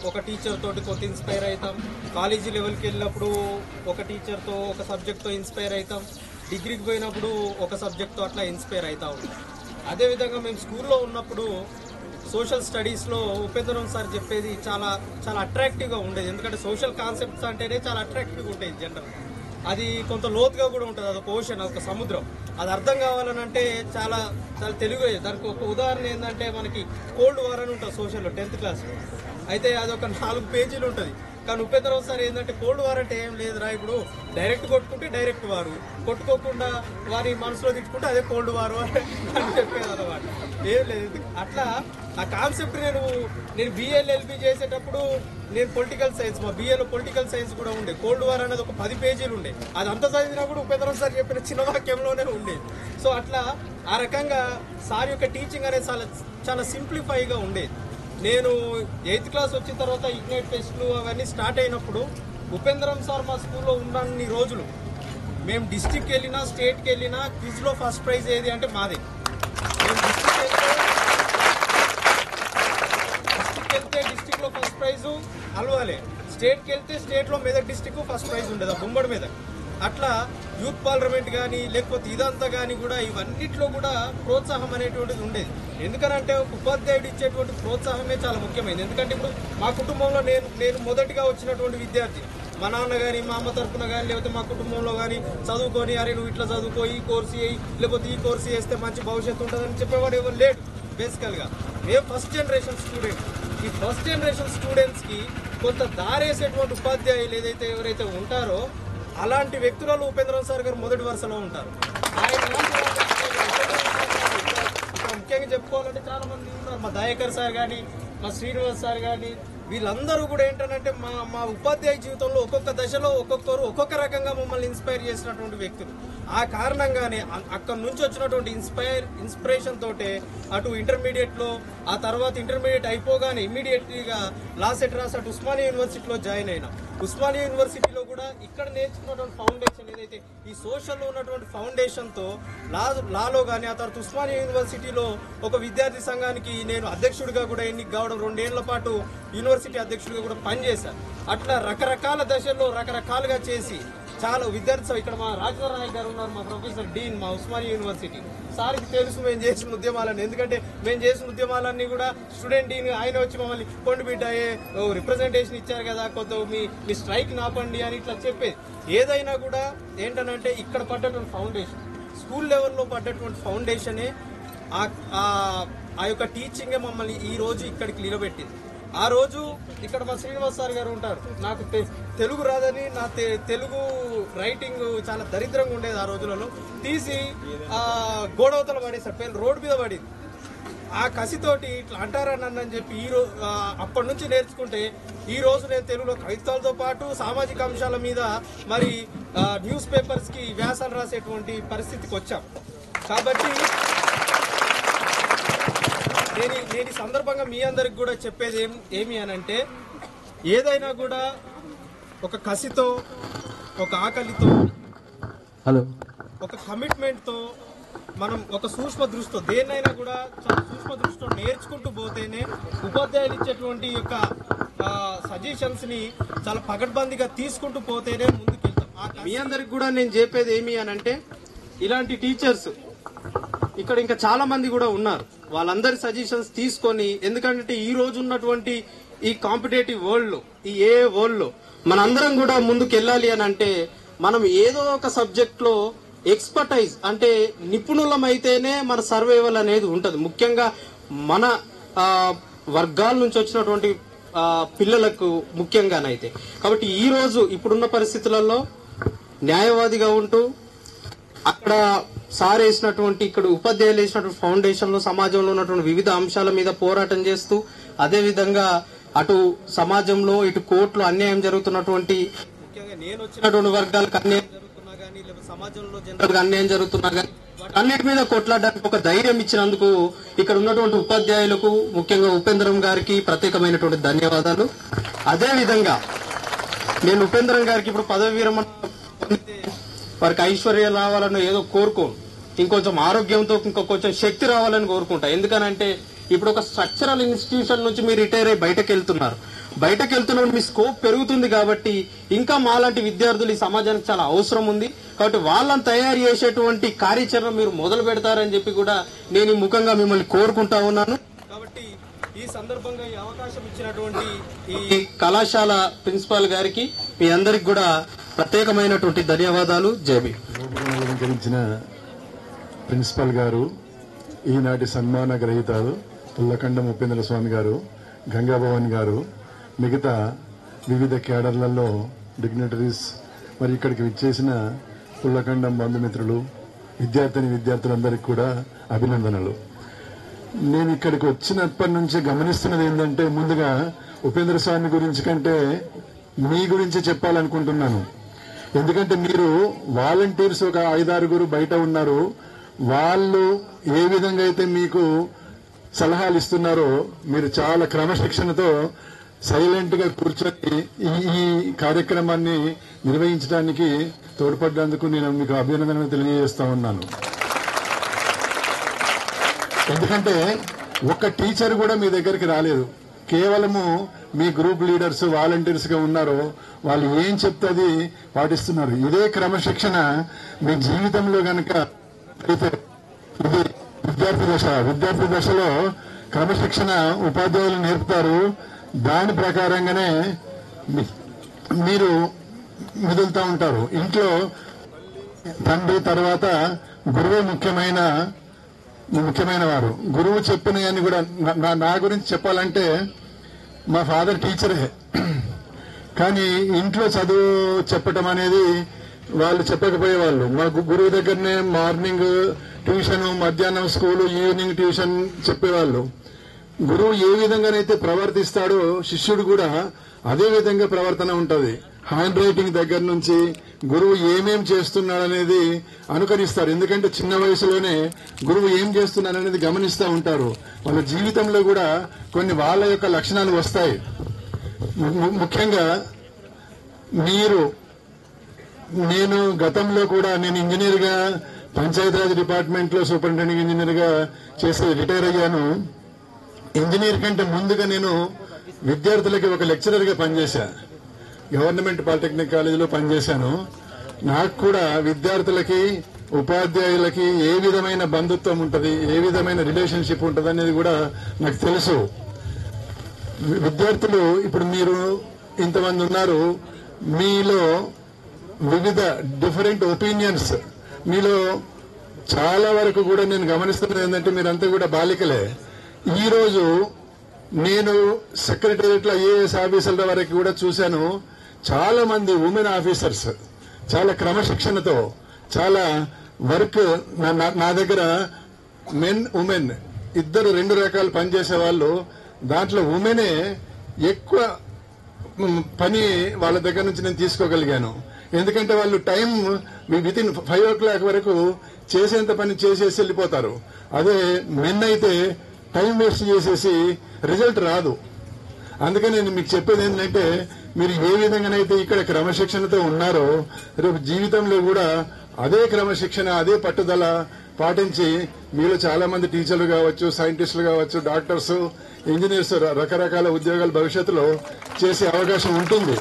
ఒక టీచర్ తోటి కొంత ఇన్స్పైర్ అవుతాం, కాలేజీ లెవెల్కి వెళ్ళినప్పుడు ఒక టీచర్తో ఒక సబ్జెక్ట్తో ఇన్స్పైర్ అవుతాం, డిగ్రీకి పోయినప్పుడు ఒక సబ్జెక్ట్తో అట్లా ఇన్స్పైర్ అవుతూ ఉంటాం. అదేవిధంగా మేము స్కూల్లో ఉన్నప్పుడు సోషల్ స్టడీస్లో ఉపేంద్రం సార్ చెప్పేది చాలా చాలా అట్రాక్టివ్గా ఉండేది. ఎందుకంటే సోషల్ కాన్సెప్ట్స్ అంటేనే చాలా అట్రాక్టివ్గా ఉంటాయి జనరల్. అది కొంత లోతుగా కూడా ఉంటుంది, అదొక ఓషన్, అదొక సముద్రం. అది అర్థం కావాలనంటే చాలా చాలా తెలుగు. దానికి ఒక ఉదాహరణ ఏంటంటే మనకి కోల్డ్ వార్ అని ఉంటుంది సోషల్లో 10th క్లాస్లో. అయితే అది ఒక 4 పేజీలు ఉంటుంది. కానీ ఉపేంద్రం సార్ ఏంటంటే కోల్డ్ వార్ అంటే ఏం లేదురా, ఇప్పుడు డైరెక్ట్ కొట్టుకుంటే డైరెక్ట్ వారు, కొట్టుకోకుండా వారి మనసులో తిట్టుకుంటే అదే కోల్డ్ వారు అని చెప్పేది అనమాట. ఏం లేదు అట్లా ఆ కాన్సెప్ట్ నేను బిఎల్ఎల్బి చేసేటప్పుడు నేను పొలిటికల్ సైన్స్, మా బిఏలో పొలిటికల్ సైన్స్ కూడా ఉండే. కోల్డ్ వార్ అనేది ఒక 10 పేజీలు ఉండే. అది అంతా చదివినప్పుడు ఉపేంద్రం సార్ చెప్పిన చిన్న వాక్యంలోనే ఉండేది. సో అట్లా ఆ రకంగా సార్ యొక్క టీచింగ్ అనేది చాలా సింప్లిఫైగా ఉండేది. నేను 8th క్లాస్ వచ్చిన తర్వాత ఇగ్నైట్ టెస్ట్లు అవన్నీ స్టార్ట్ అయినప్పుడు ఉపేంద్రం సార్ మా స్కూల్లో ఉన్నన్ని రోజులు మేము డిస్ట్రిక్ట్కి వెళ్ళినా స్టేట్కి వెళ్ళినా క్విజ్లో ఫస్ట్ ప్రైజ్ ఏది అంటే మాదే. మేము డిస్ట్రిక్ట్ వెళ్తే డిస్ట్రిక్ట్లో ఫస్ట్ ప్రైజు అలవాలే, స్టేట్కి వెళ్తే స్టేట్లో మెదక్ డిస్ట్రిక్ట్ ఫస్ట్ ప్రైజ్ ఉండేది ఆ గుమ్మడి మీద. అట్లా యూత్ పార్లమెంట్ కానీ లేకపోతే ఇదంతా కానీ కూడా ఇవన్నిట్లో కూడా ప్రోత్సాహం అనేటువంటిది ఉండేది. ఎందుకనంటే ఒక ఉపాధ్యాయుడు ఇచ్చేటువంటి ప్రోత్సాహమే చాలా ముఖ్యమైనది. ఎందుకంటే ఇప్పుడు మా కుటుంబంలో నేను మొదటిగా వచ్చినటువంటి విద్యార్థి. మా నాన్న కానీ మా అమ్మ తరఫున కానీ లేకపోతే మా కుటుంబంలో కానీ చదువుకొని అరే నువ్వు ఇట్లా చదువుకో, ఈ కోర్సు చేయి, లేకపోతే ఈ కోర్సు చేస్తే మంచి భవిష్యత్తు ఉంటుందని చెప్పేవాడు ఎవరు లేడు. బేసికల్గా మేము ఫస్ట్ జనరేషన్ స్టూడెంట్. ఈ ఫస్ట్ జనరేషన్ స్టూడెంట్స్కి కొంత దారేసేటువంటి ఉపాధ్యాయులు ఎవరైతే ఉంటారో అలాంటి వ్యక్తులలో ఉపేంద్రం సార్ గారు మొదటి వరుసలో ఉంటారు. ఆయన ముఖ్యంగా చెప్పుకోవాలంటే చాలా మంది ఉన్నారు. మా దయాకర్ సార్ కానీ మా శ్రీనివాస్ సార్ కానీ వీళ్ళందరూ కూడా ఏంటంటే మా ఉపాధ్యాయ జీవితంలో ఒక్కొక్క దశలో ఒక్కొక్కరు ఒక్కొక్క రకంగా మమ్మల్ని ఇన్స్పైర్ చేసినటువంటి వ్యక్తులు. ఆ కారణంగానే అక్కడ నుంచి వచ్చినటువంటి ఇన్స్పిరేషన్ తోటే అటు ఇంటర్మీడియట్లో, ఆ తర్వాత ఇంటర్మీడియట్ అయిపోగానే ఇమ్మీడియట్లీగా లా సెట్ రాసి అటు ఉస్మానియా యూనివర్సిటీలో జాయిన్ అయినా. ఉస్మానియా యూనివర్సిటీలో కూడా ఇక్కడ నేర్చుకున్నటువంటి ఫౌండేషన్ ఏదైతే ఈ సోషల్లో ఉన్నటువంటి ఫౌండేషన్తో లాలో కానీ, ఆ తర్వాత ఉస్మానియా యూనివర్సిటీలో ఒక విద్యార్థి సంఘానికి నేను అధ్యక్షుడిగా కూడా ఎన్నిక కావడం, 2 ఏళ్ల పాటు యూనివర్సిటీ అధ్యక్షుడిగా కూడా పనిచేశాను. అట్లా రకరకాల దశల్లో రకరకాలుగా చేసి చాలా విద్యార్థి ఇక్కడ మా రాజేంద్ర నాయక్ గారు ఉన్నారు, మా ప్రొఫెసర్ డీన్ మా ఉస్మానియా యూనివర్సిటీ. సార్కి తెలుసు మేము చేసిన ఉద్యమాలన్నీ, ఎందుకంటే మేము చేసిన ఉద్యమాలన్నీ కూడా స్టూడెంట్ డీన్ ఆయన వచ్చి మమ్మల్ని కొండబిడ్డ రిప్రజెంటేషన్ ఇచ్చారు కదా, కొంత మీ స్ట్రైక్ నాపండి అని ఇట్లా చెప్పేది. ఏదైనా కూడా ఏంటనంటే ఇక్కడ పడ్డటువంటి ఫౌండేషన్, స్కూల్ లెవెల్లో పడ్డటువంటి ఫౌండేషనే ఆ యొక్క టీచింగే మమ్మల్ని ఈ రోజు ఇక్కడికి నిలబెట్టింది. ఆ రోజు ఇక్కడ మా శ్రీనివాస్ సార్ గారు ఉంటారు. నాకు తెలుగు రాదని నా తెలుగు రైటింగ్ చాలా దరిద్రంగా ఉండేది. ఆ రోజులలో తీసి గోడవతల పడేసాడు, రోడ్డు మీద పడింది. ఆ కసితోటి ఇట్లా అంటారని చెప్పి అప్పటి నుంచి నేర్చుకుంటే ఈ రోజు నేను తెలుగులో కవిత్వాలతో పాటు సామాజిక అంశాల మీద మరి న్యూస్ పేపర్స్కి వ్యాసాలు రాసేటువంటి పరిస్థితికి వచ్చాం. కాబట్టి నేను ఈ సందర్భంగా మీ అందరికి కూడా చెప్పేది ఏమి అనంటే, ఏదైనా కూడా ఒక కసితో, ఒక ఆకలితో, ఒక కమిట్మెంట్తో, మనం ఒక సూక్ష్మ దృష్టితో దేన్నైనా కూడా చాలా సూక్ష్మ దృష్టితో నేర్చుకుంటూ పోతేనే ఉపాధ్యాయులు ఇచ్చేటువంటి యొక్క సజెషన్స్ ని చాలా పకడ్బందీగా తీసుకుంటూ పోతేనే ముందుకెళ్తాం. మీ అందరికి కూడా నేను చెప్పేది ఏమి అనంటే, ఇలాంటి టీచర్స్ ఇక్కడ ఇంకా చాలా మంది కూడా ఉన్నారు. వాళ్ళందరి సజెషన్స్ తీసుకొని, ఎందుకంటే ఈ రోజు ఉన్నటువంటి ఈ కాంపిటేటివ్ వరల్డ్ లో, ఈ ఏ వరల్డ్ లో మనందరం కూడా ముందుకు వెళ్ళాలి అని అంటే మనం ఏదో ఒక సబ్జెక్ట్ లో ఎక్స్పర్టైజ్ అంటే నిపుణులమైతేనే మన సర్వైవల్ అనేది ఉంటది. ముఖ్యంగా మన వర్గాల నుంచి వచ్చినటువంటి పిల్లలకు ముఖ్యంగానైతే. కాబట్టి ఈ రోజు ఇప్పుడున్న పరిస్థితులలో న్యాయవాదిగా ఉంటూ అక్కడ సార్ వేసినటువంటి, ఇక్కడ ఉపాధ్యాయులు వేసినటువంటి ఫౌండేషన్ లో సమాజంలో ఉన్నటువంటి వివిధ అంశాల మీద పోరాటం చేస్తూ, అదే విధంగా అటు సమాజంలో ఇటు కోర్టులో అన్యాయం జరుగుతున్నటువంటి ముఖ్యంగా నేను వచ్చినటువంటి వర్గాలకు అన్యాయం జరుగుతున్నా కానీ, లేదా సమాజంలో జనరల్ గా అన్యాయం జరుగుతున్నా కానీ అన్నిటి మీద కొట్లాడడానికి ఒక ధైర్యం ఇచ్చినందుకు ఇక్కడ ఉన్నటువంటి ఉపాధ్యాయులకు, ముఖ్యంగా ఉపేంద్రం గారికి ప్రత్యేకమైనటువంటి ధన్యవాదాలు. అదే విధంగా నేను ఉపేంద్రం గారికి ఇప్పుడు పదవి విరమణ వారికి ఐశ్వర్యం రావాలని ఏదో కోరుకోను, ఇంకొంచెం ఆరోగ్యంతో ఇంకొంచెం శక్తి రావాలని కోరుకుంటా. ఎందుకనంటే ఇప్పుడు ఒక స్ట్రక్చరల్ ఇన్స్టిట్యూషన్ నుంచి మీరు రిటైర్ అయ్యి బయటకు వెళ్తున్నప్పుడు మీ స్కోప్ పెరుగుతుంది. కాబట్టి ఇంకా మాలాంటి విద్యార్థులు ఈ సమాజానికి చాలా అవసరం ఉంది. కాబట్టి వాళ్ళని తయారు చేసేటువంటి కార్యాచరణ మీరు మొదలు పెడతారని చెప్పి కూడా నేను ఈ ముఖంగా మిమ్మల్ని కోరుకుంటా ఉన్నాను. కాబట్టి ఈ సందర్భంగా ఈ అవకాశం ఇచ్చినటువంటి ఈ కళాశాల ప్రిన్సిపాల్ గారికి మీ అందరికి కూడా ప్రత్యేకమైనటువంటి ధన్యవాదాలు. జేబీ అలంకరించిన ప్రిన్సిపల్ గారు, ఈనాటి సన్మాన గ్రహీతలు పుల్లకండం ఉపేంద్ర స్వామి గారు, గంగాభవన్ గారు, మిగతా వివిధ క్యాడర్లలో డిగ్నిటరీస్, మరి ఇక్కడికి విచ్చేసిన పుల్లకండం బంధుమిత్రులు, విద్యార్థులందరికీ కూడా అభినందనలు. నేను ఇక్కడికి వచ్చినప్పటి నుంచి గమనిస్తున్నది ఏంటంటే, ముందుగా ఉపేంద్ర స్వామి గురించి కంటే మీ గురించి చెప్పాలనుకుంటున్నాను. ఎందుకంటే మీరు వాలంటీర్స్ ఒక 5-6 బయట ఉన్నారు. వాళ్ళు ఏ విధంగా అయితే మీకు సలహాలు ఇస్తున్నారో మీరు చాలా క్రమశిక్షణతో సైలెంట్ గా కూర్చొని ఈ కార్యక్రమాన్ని నిర్వహించడానికి తోడ్పడ్డందుకు నేను మీకు అభినందనలు తెలియజేస్తా ఉన్నాను. ఎందుకంటే ఒక్క టీచర్ కూడా మీ దగ్గరికి రాలేదు. కేవలము మీ గ్రూప్ లీడర్స్, వాలంటీర్స్ గా ఉన్నారో వాళ్ళు ఏం చెప్తుంది పాటిస్తున్నారు. ఇదే క్రమశిక్షణ మీ జీవితంలో గనక ఇది విద్యార్థి దశలో క్రమశిక్షణ ఉపాధ్యాయులు నేర్పుతారు. దాని ప్రకారంగానే మీరు మెదులుతూ ఉంటారు. ఇంట్లో తండ్రి తర్వాత గురువు ముఖ్యమైన వారు. గురువు చెప్పినవన్నీ కూడా నా గురించి చెప్పాలంటే మా ఫాదర్ టీచరే, కానీ ఇంట్లో చదువు చెప్పటం అనేది వాళ్ళు చెప్పకపోయేవాళ్ళు. మా గురువు దగ్గరనే మార్నింగ్ ట్యూషన్, మధ్యాహ్నం స్కూలు, ఈవినింగ్ ట్యూషన్ చెప్పేవాళ్ళు. గురువు ఏ విధంగానైతే ప్రవర్తిస్తాడో శిష్యుడు కూడా అదే విధంగా ప్రవర్తన ఉంటుంది. హ్యాండ్ రైటింగ్ దగ్గర నుంచి గురువు ఏమేం చేస్తున్నాడనేది అనుకరిస్తారు. ఎందుకంటే చిన్న వయసులోనే గురువు ఏం చేస్తున్నాడనేది గమనిస్తూ ఉంటారు. వాళ్ళ జీవితంలో కూడా కొన్ని వాళ్ళ యొక్క లక్షణాలు వస్తాయి. ముఖ్యంగా నేను గతంలో కూడా నేను ఇంజనీర్ గా పంచాయతీరాజ్ డిపార్ట్మెంట్ లో సూపరింటెండెంట్ ఇంజనీర్ గా చేసి రిటైర్ అయ్యాను. ఇంజనీర్ కంటే ముందుగా నేను విద్యార్థులకి ఒక లెక్చరర్ గా పనిచేశా. గవర్నమెంట్ పాలిటెక్నిక్ కాలేజీలో పనిచేశాను. నాకు కూడా విద్యార్థులకి, ఉపాధ్యాయులకి ఏ విధమైన బంధుత్వం ఉంటుంది, ఏ విధమైన రిలేషన్షిప్ ఉంటుంది అనేది కూడా నాకు తెలుసు. విద్యార్థులు ఇప్పుడు మీరు ఇంతమంది ఉన్నారు, మీలో వివిధ డిఫరెంట్ ఒపీనియన్స్, మీలో చాలా వరకు కూడా నేను గమనిస్తున్నది ఏంటంటే మీరంతా కూడా బాలికలే. ఈ రోజు నేను సెక్రటేరియట్ లో ఐఏఎస్ ఆఫీసర్ల వరకు కూడా చూశాను. చాలా మంది ఉమెన్ ఆఫీసర్స్ చాలా క్రమశిక్షణతో చాలా వర్క్ నా దగ్గర మెన్ ఉమెన్ ఇద్దరు 2 రకాల పని చేసే వాళ్ళు, దాంట్లో ఉమెనే ఎక్కువ పని వాళ్ళ దగ్గర నుంచి నేను తీసుకోగలిగాను. ఎందుకంటే వాళ్ళు టైం వితిన్ 5 o'clock వరకు చేసేంత పని చేసేసి వెళ్ళిపోతారు. అదే మెన్ అయితే టైం వేస్ట్ చేసేసి రిజల్ట్ రాదు. అందుకని నేను మీకు చెప్పేది ఏంటంటే, మీరు ఏ విధంగానైతే ఇక్కడ క్రమశిక్షణతో ఉన్నారో రేపు జీవితంలో కూడా అదే క్రమశిక్షణ, అదే పట్టుదల పాటించి మీలో చాలా మంది టీచర్లు కావచ్చు, సైంటిస్టులు కావచ్చు, డాక్టర్స్, ఇంజనీర్స్, రకరకాల ఉద్యోగాలు భవిష్యత్తులో చేసే అవకాశం ఉంటుంది.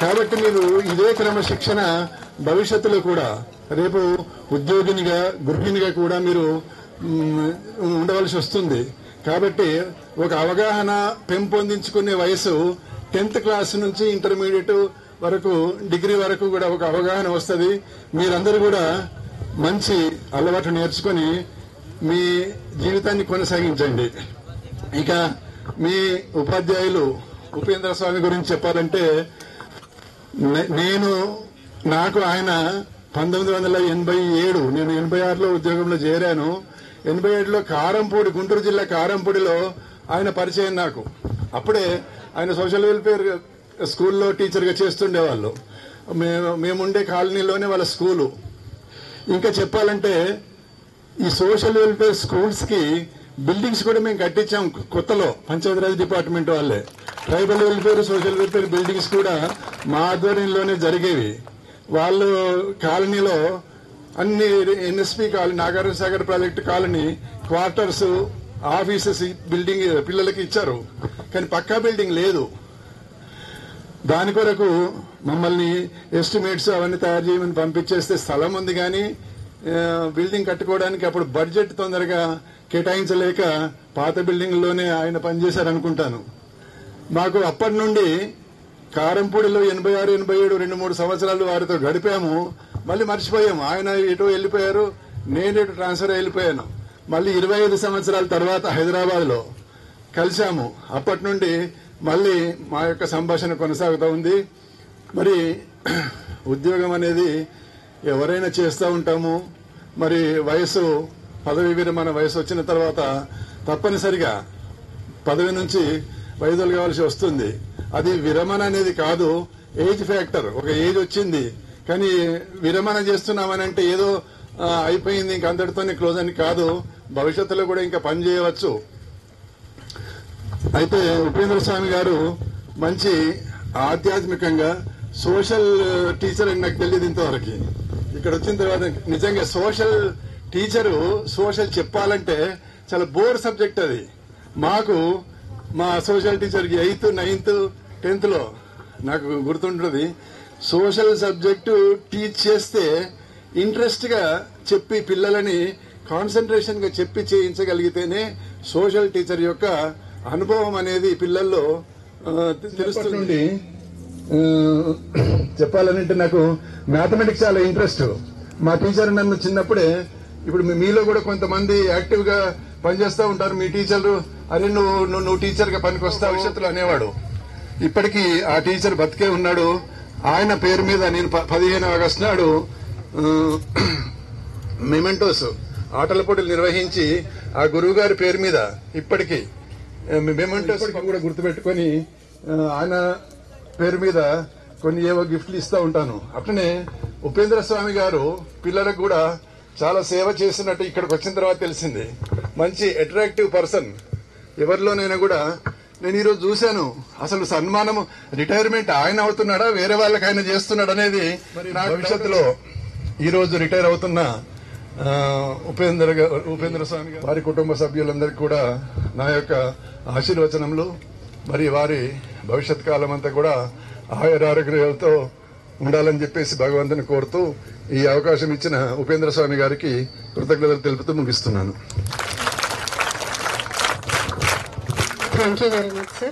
కాబట్టి మీరు ఇదే క్రమశిక్షణ భవిష్యత్తులో కూడా రేపు ఉద్యోగినిగా, గృహిణిగా కూడా మీరు ఉండవలసి వస్తుంది. కాబట్టి ఒక అవగాహన పెంపొందించుకునే వయసు 10th క్లాస్ నుంచి ఇంటర్మీడియట్ వరకు, డిగ్రీ వరకు కూడా ఒక అవగాహన వస్తుంది. మీరందరూ కూడా మంచి అలవాటు నేర్చుకుని మీ జీవితాన్ని కొనసాగించండి. ఇక మీ ఉపాధ్యాయులు ఉపేంద్ర స్వామి గురించి చెప్పాలంటే, నాకు ఆయన 1987, నేను 86లో ఉద్యోగంలో చేరాను. 87లో కారంపూడి, గుంటూరు జిల్లా కారంపూడిలో ఆయన పరిచయం నాకు. అప్పుడే ఆయన సోషల్ వెల్ఫేర్ స్కూల్లో టీచర్గా చేస్తుండేవాళ్ళు. మేముండే కాలనీలోనే వాళ్ళ స్కూలు. ఇంకా చెప్పాలంటే ఈ సోషల్ వెల్ఫేర్ స్కూల్స్కి బిల్డింగ్స్ కూడా మేము కట్టించాం కొత్తలో, పంచాయతీరాజ్ డిపార్ట్మెంట్ వాళ్ళే. Tribal welfare, social welfare buildings కూడా మా ఆధ్వర్యంలోనే జరిగేవి. వాళ్ళు కాలనీలో అన్ని NSP colony, Nagarjuna Sagar project colony, quarters, offices building పిల్లలకి ఇచ్చారు. కానీ పక్కా బిల్డింగ్ లేదు. దాని కొరకు మమ్మల్ని ఎస్టిమేట్స్ అవన్నీ తయారు చేయమని పంపించేస్తే స్థలం ఉంది, కానీ బిల్డింగ్ కట్టుకోవడానికి అప్పుడు బడ్జెట్ తొందరగా కేటాయించలేక పాత బిల్డింగ్లోనే ఆయన పనిచేశారనుకుంటాను. మాకు అప్పటి నుండి కారంపూడిలో 86, 87 2-3 సంవత్సరాలు వారితో గడిపాము. మళ్ళీ మర్చిపోయాము. ఆయన ఎటో వెళ్ళిపోయారు, నేను ఎటు ట్రాన్స్ఫర్ వెళ్ళిపోయాను. మళ్ళీ 25 సంవత్సరాల తర్వాత హైదరాబాద్లో కలిశాము. అప్పటి నుండి మళ్ళీ మా యొక్క సంభాషణ కొనసాగుతూ ఉంది. మరి ఉద్యోగం అనేది ఎవరైనా చేస్తూ ఉంటాము. మరి పదవి విరమణ వయసు వచ్చిన తర్వాత తప్పనిసరిగా పదవి నుంచి వైదొలగవలసి వస్తుంది. అది విరమణ అనేది కాదు, ఏజ్ ఫ్యాక్టర్. ఒక ఏజ్ వచ్చింది, కానీ విరమణ చేస్తున్నామని అంటే ఏదో అయిపోయింది ఇంక అందరితోనే క్లోజ్ అని కాదు. భవిష్యత్తులో కూడా ఇంకా పని చేయవచ్చు. అయితే ఉపేంద్ర స్వామి గారు మంచి ఆధ్యాత్మికంగా సోషల్ టీచర్ అని నాకు తెలియదు ఇంతవరకు. ఇక్కడ వచ్చిన తర్వాత నిజంగా సోషల్ టీచరు, సోషల్ చెప్పాలంటే చాలా బోర్ సబ్జెక్ట్ అది. మాకు మా సోషల్ టీచర్కి 8th, 9th, 10thలో నాకు గుర్తుంటుంది. సోషల్ సబ్జెక్టు టీచ్ చేస్తే ఇంట్రెస్ట్ గా చెప్పి పిల్లలని కాన్సన్ట్రేషన్ గా చెప్పి చేయించగలిగితేనే సోషల్ టీచర్ యొక్క అనుభవం అనేది పిల్లల్లో తెలుస్తుంది. చెప్పాలంటే నాకు మ్యాథమెటిక్స్ చాలా ఇంట్రెస్ట్. మా టీచర్ నన్ను చిన్నప్పుడే, ఇప్పుడు మీలో కూడా కొంతమంది యాక్టివ్ గా పనిచేస్తూ ఉంటారు. మీ టీచర్లు అరే నువ్వు టీచర్ గా పనికి వస్తా భవిష్యత్తులో అనేవాడు. ఇప్పటికీ ఆ టీచర్ బతికే ఉన్నాడు. ఆయన పేరు మీద నేను 15 ఆగస్టు నాడు మెమెంటోస్ ఆటల పోటీలు నిర్వహించి ఆ గురువు గారి పేరు మీద ఇప్పటికీ మెమెంటోస్ కూడా గుర్తుపెట్టుకుని ఆయన పేరు మీద కొన్ని ఏవో గిఫ్ట్లు ఇస్తూ ఉంటాను. అట్లనే ఉపేంద్ర స్వామి గారు పిల్లలకు కూడా చాలా సేవ చేసినట్టు ఇక్కడికి వచ్చిన తర్వాత తెలిసింది. మంచి అట్రాక్టివ్ పర్సన్. ఎవరిలోనైనా కూడా నేను ఈరోజు చూశాను, అసలు సన్మానం రిటైర్మెంట్ ఆయన అవుతున్నాడా వేరే వాళ్ళకి ఆయన చేస్తున్నాడు అనేది. భవిష్యత్తులో ఈ రోజు రిటైర్ అవుతున్న ఉపేంద్ర స్వామి వారి కుటుంబ సభ్యులందరికీ కూడా నా యొక్క ఆశీర్వచనములు. మరి వారి భవిష్యత్ కాలం అంతా కూడా ఆయురారోగ్యాలతో ఉండాలని చెప్పేసి భగవంతుని కోరుతూ ఈ అవకాశం ఇచ్చిన ఉపేంద్ర స్వామి గారికి కృతజ్ఞతలు తెలుపుతూ ముగిస్తున్నాను. Thank you very much, sir.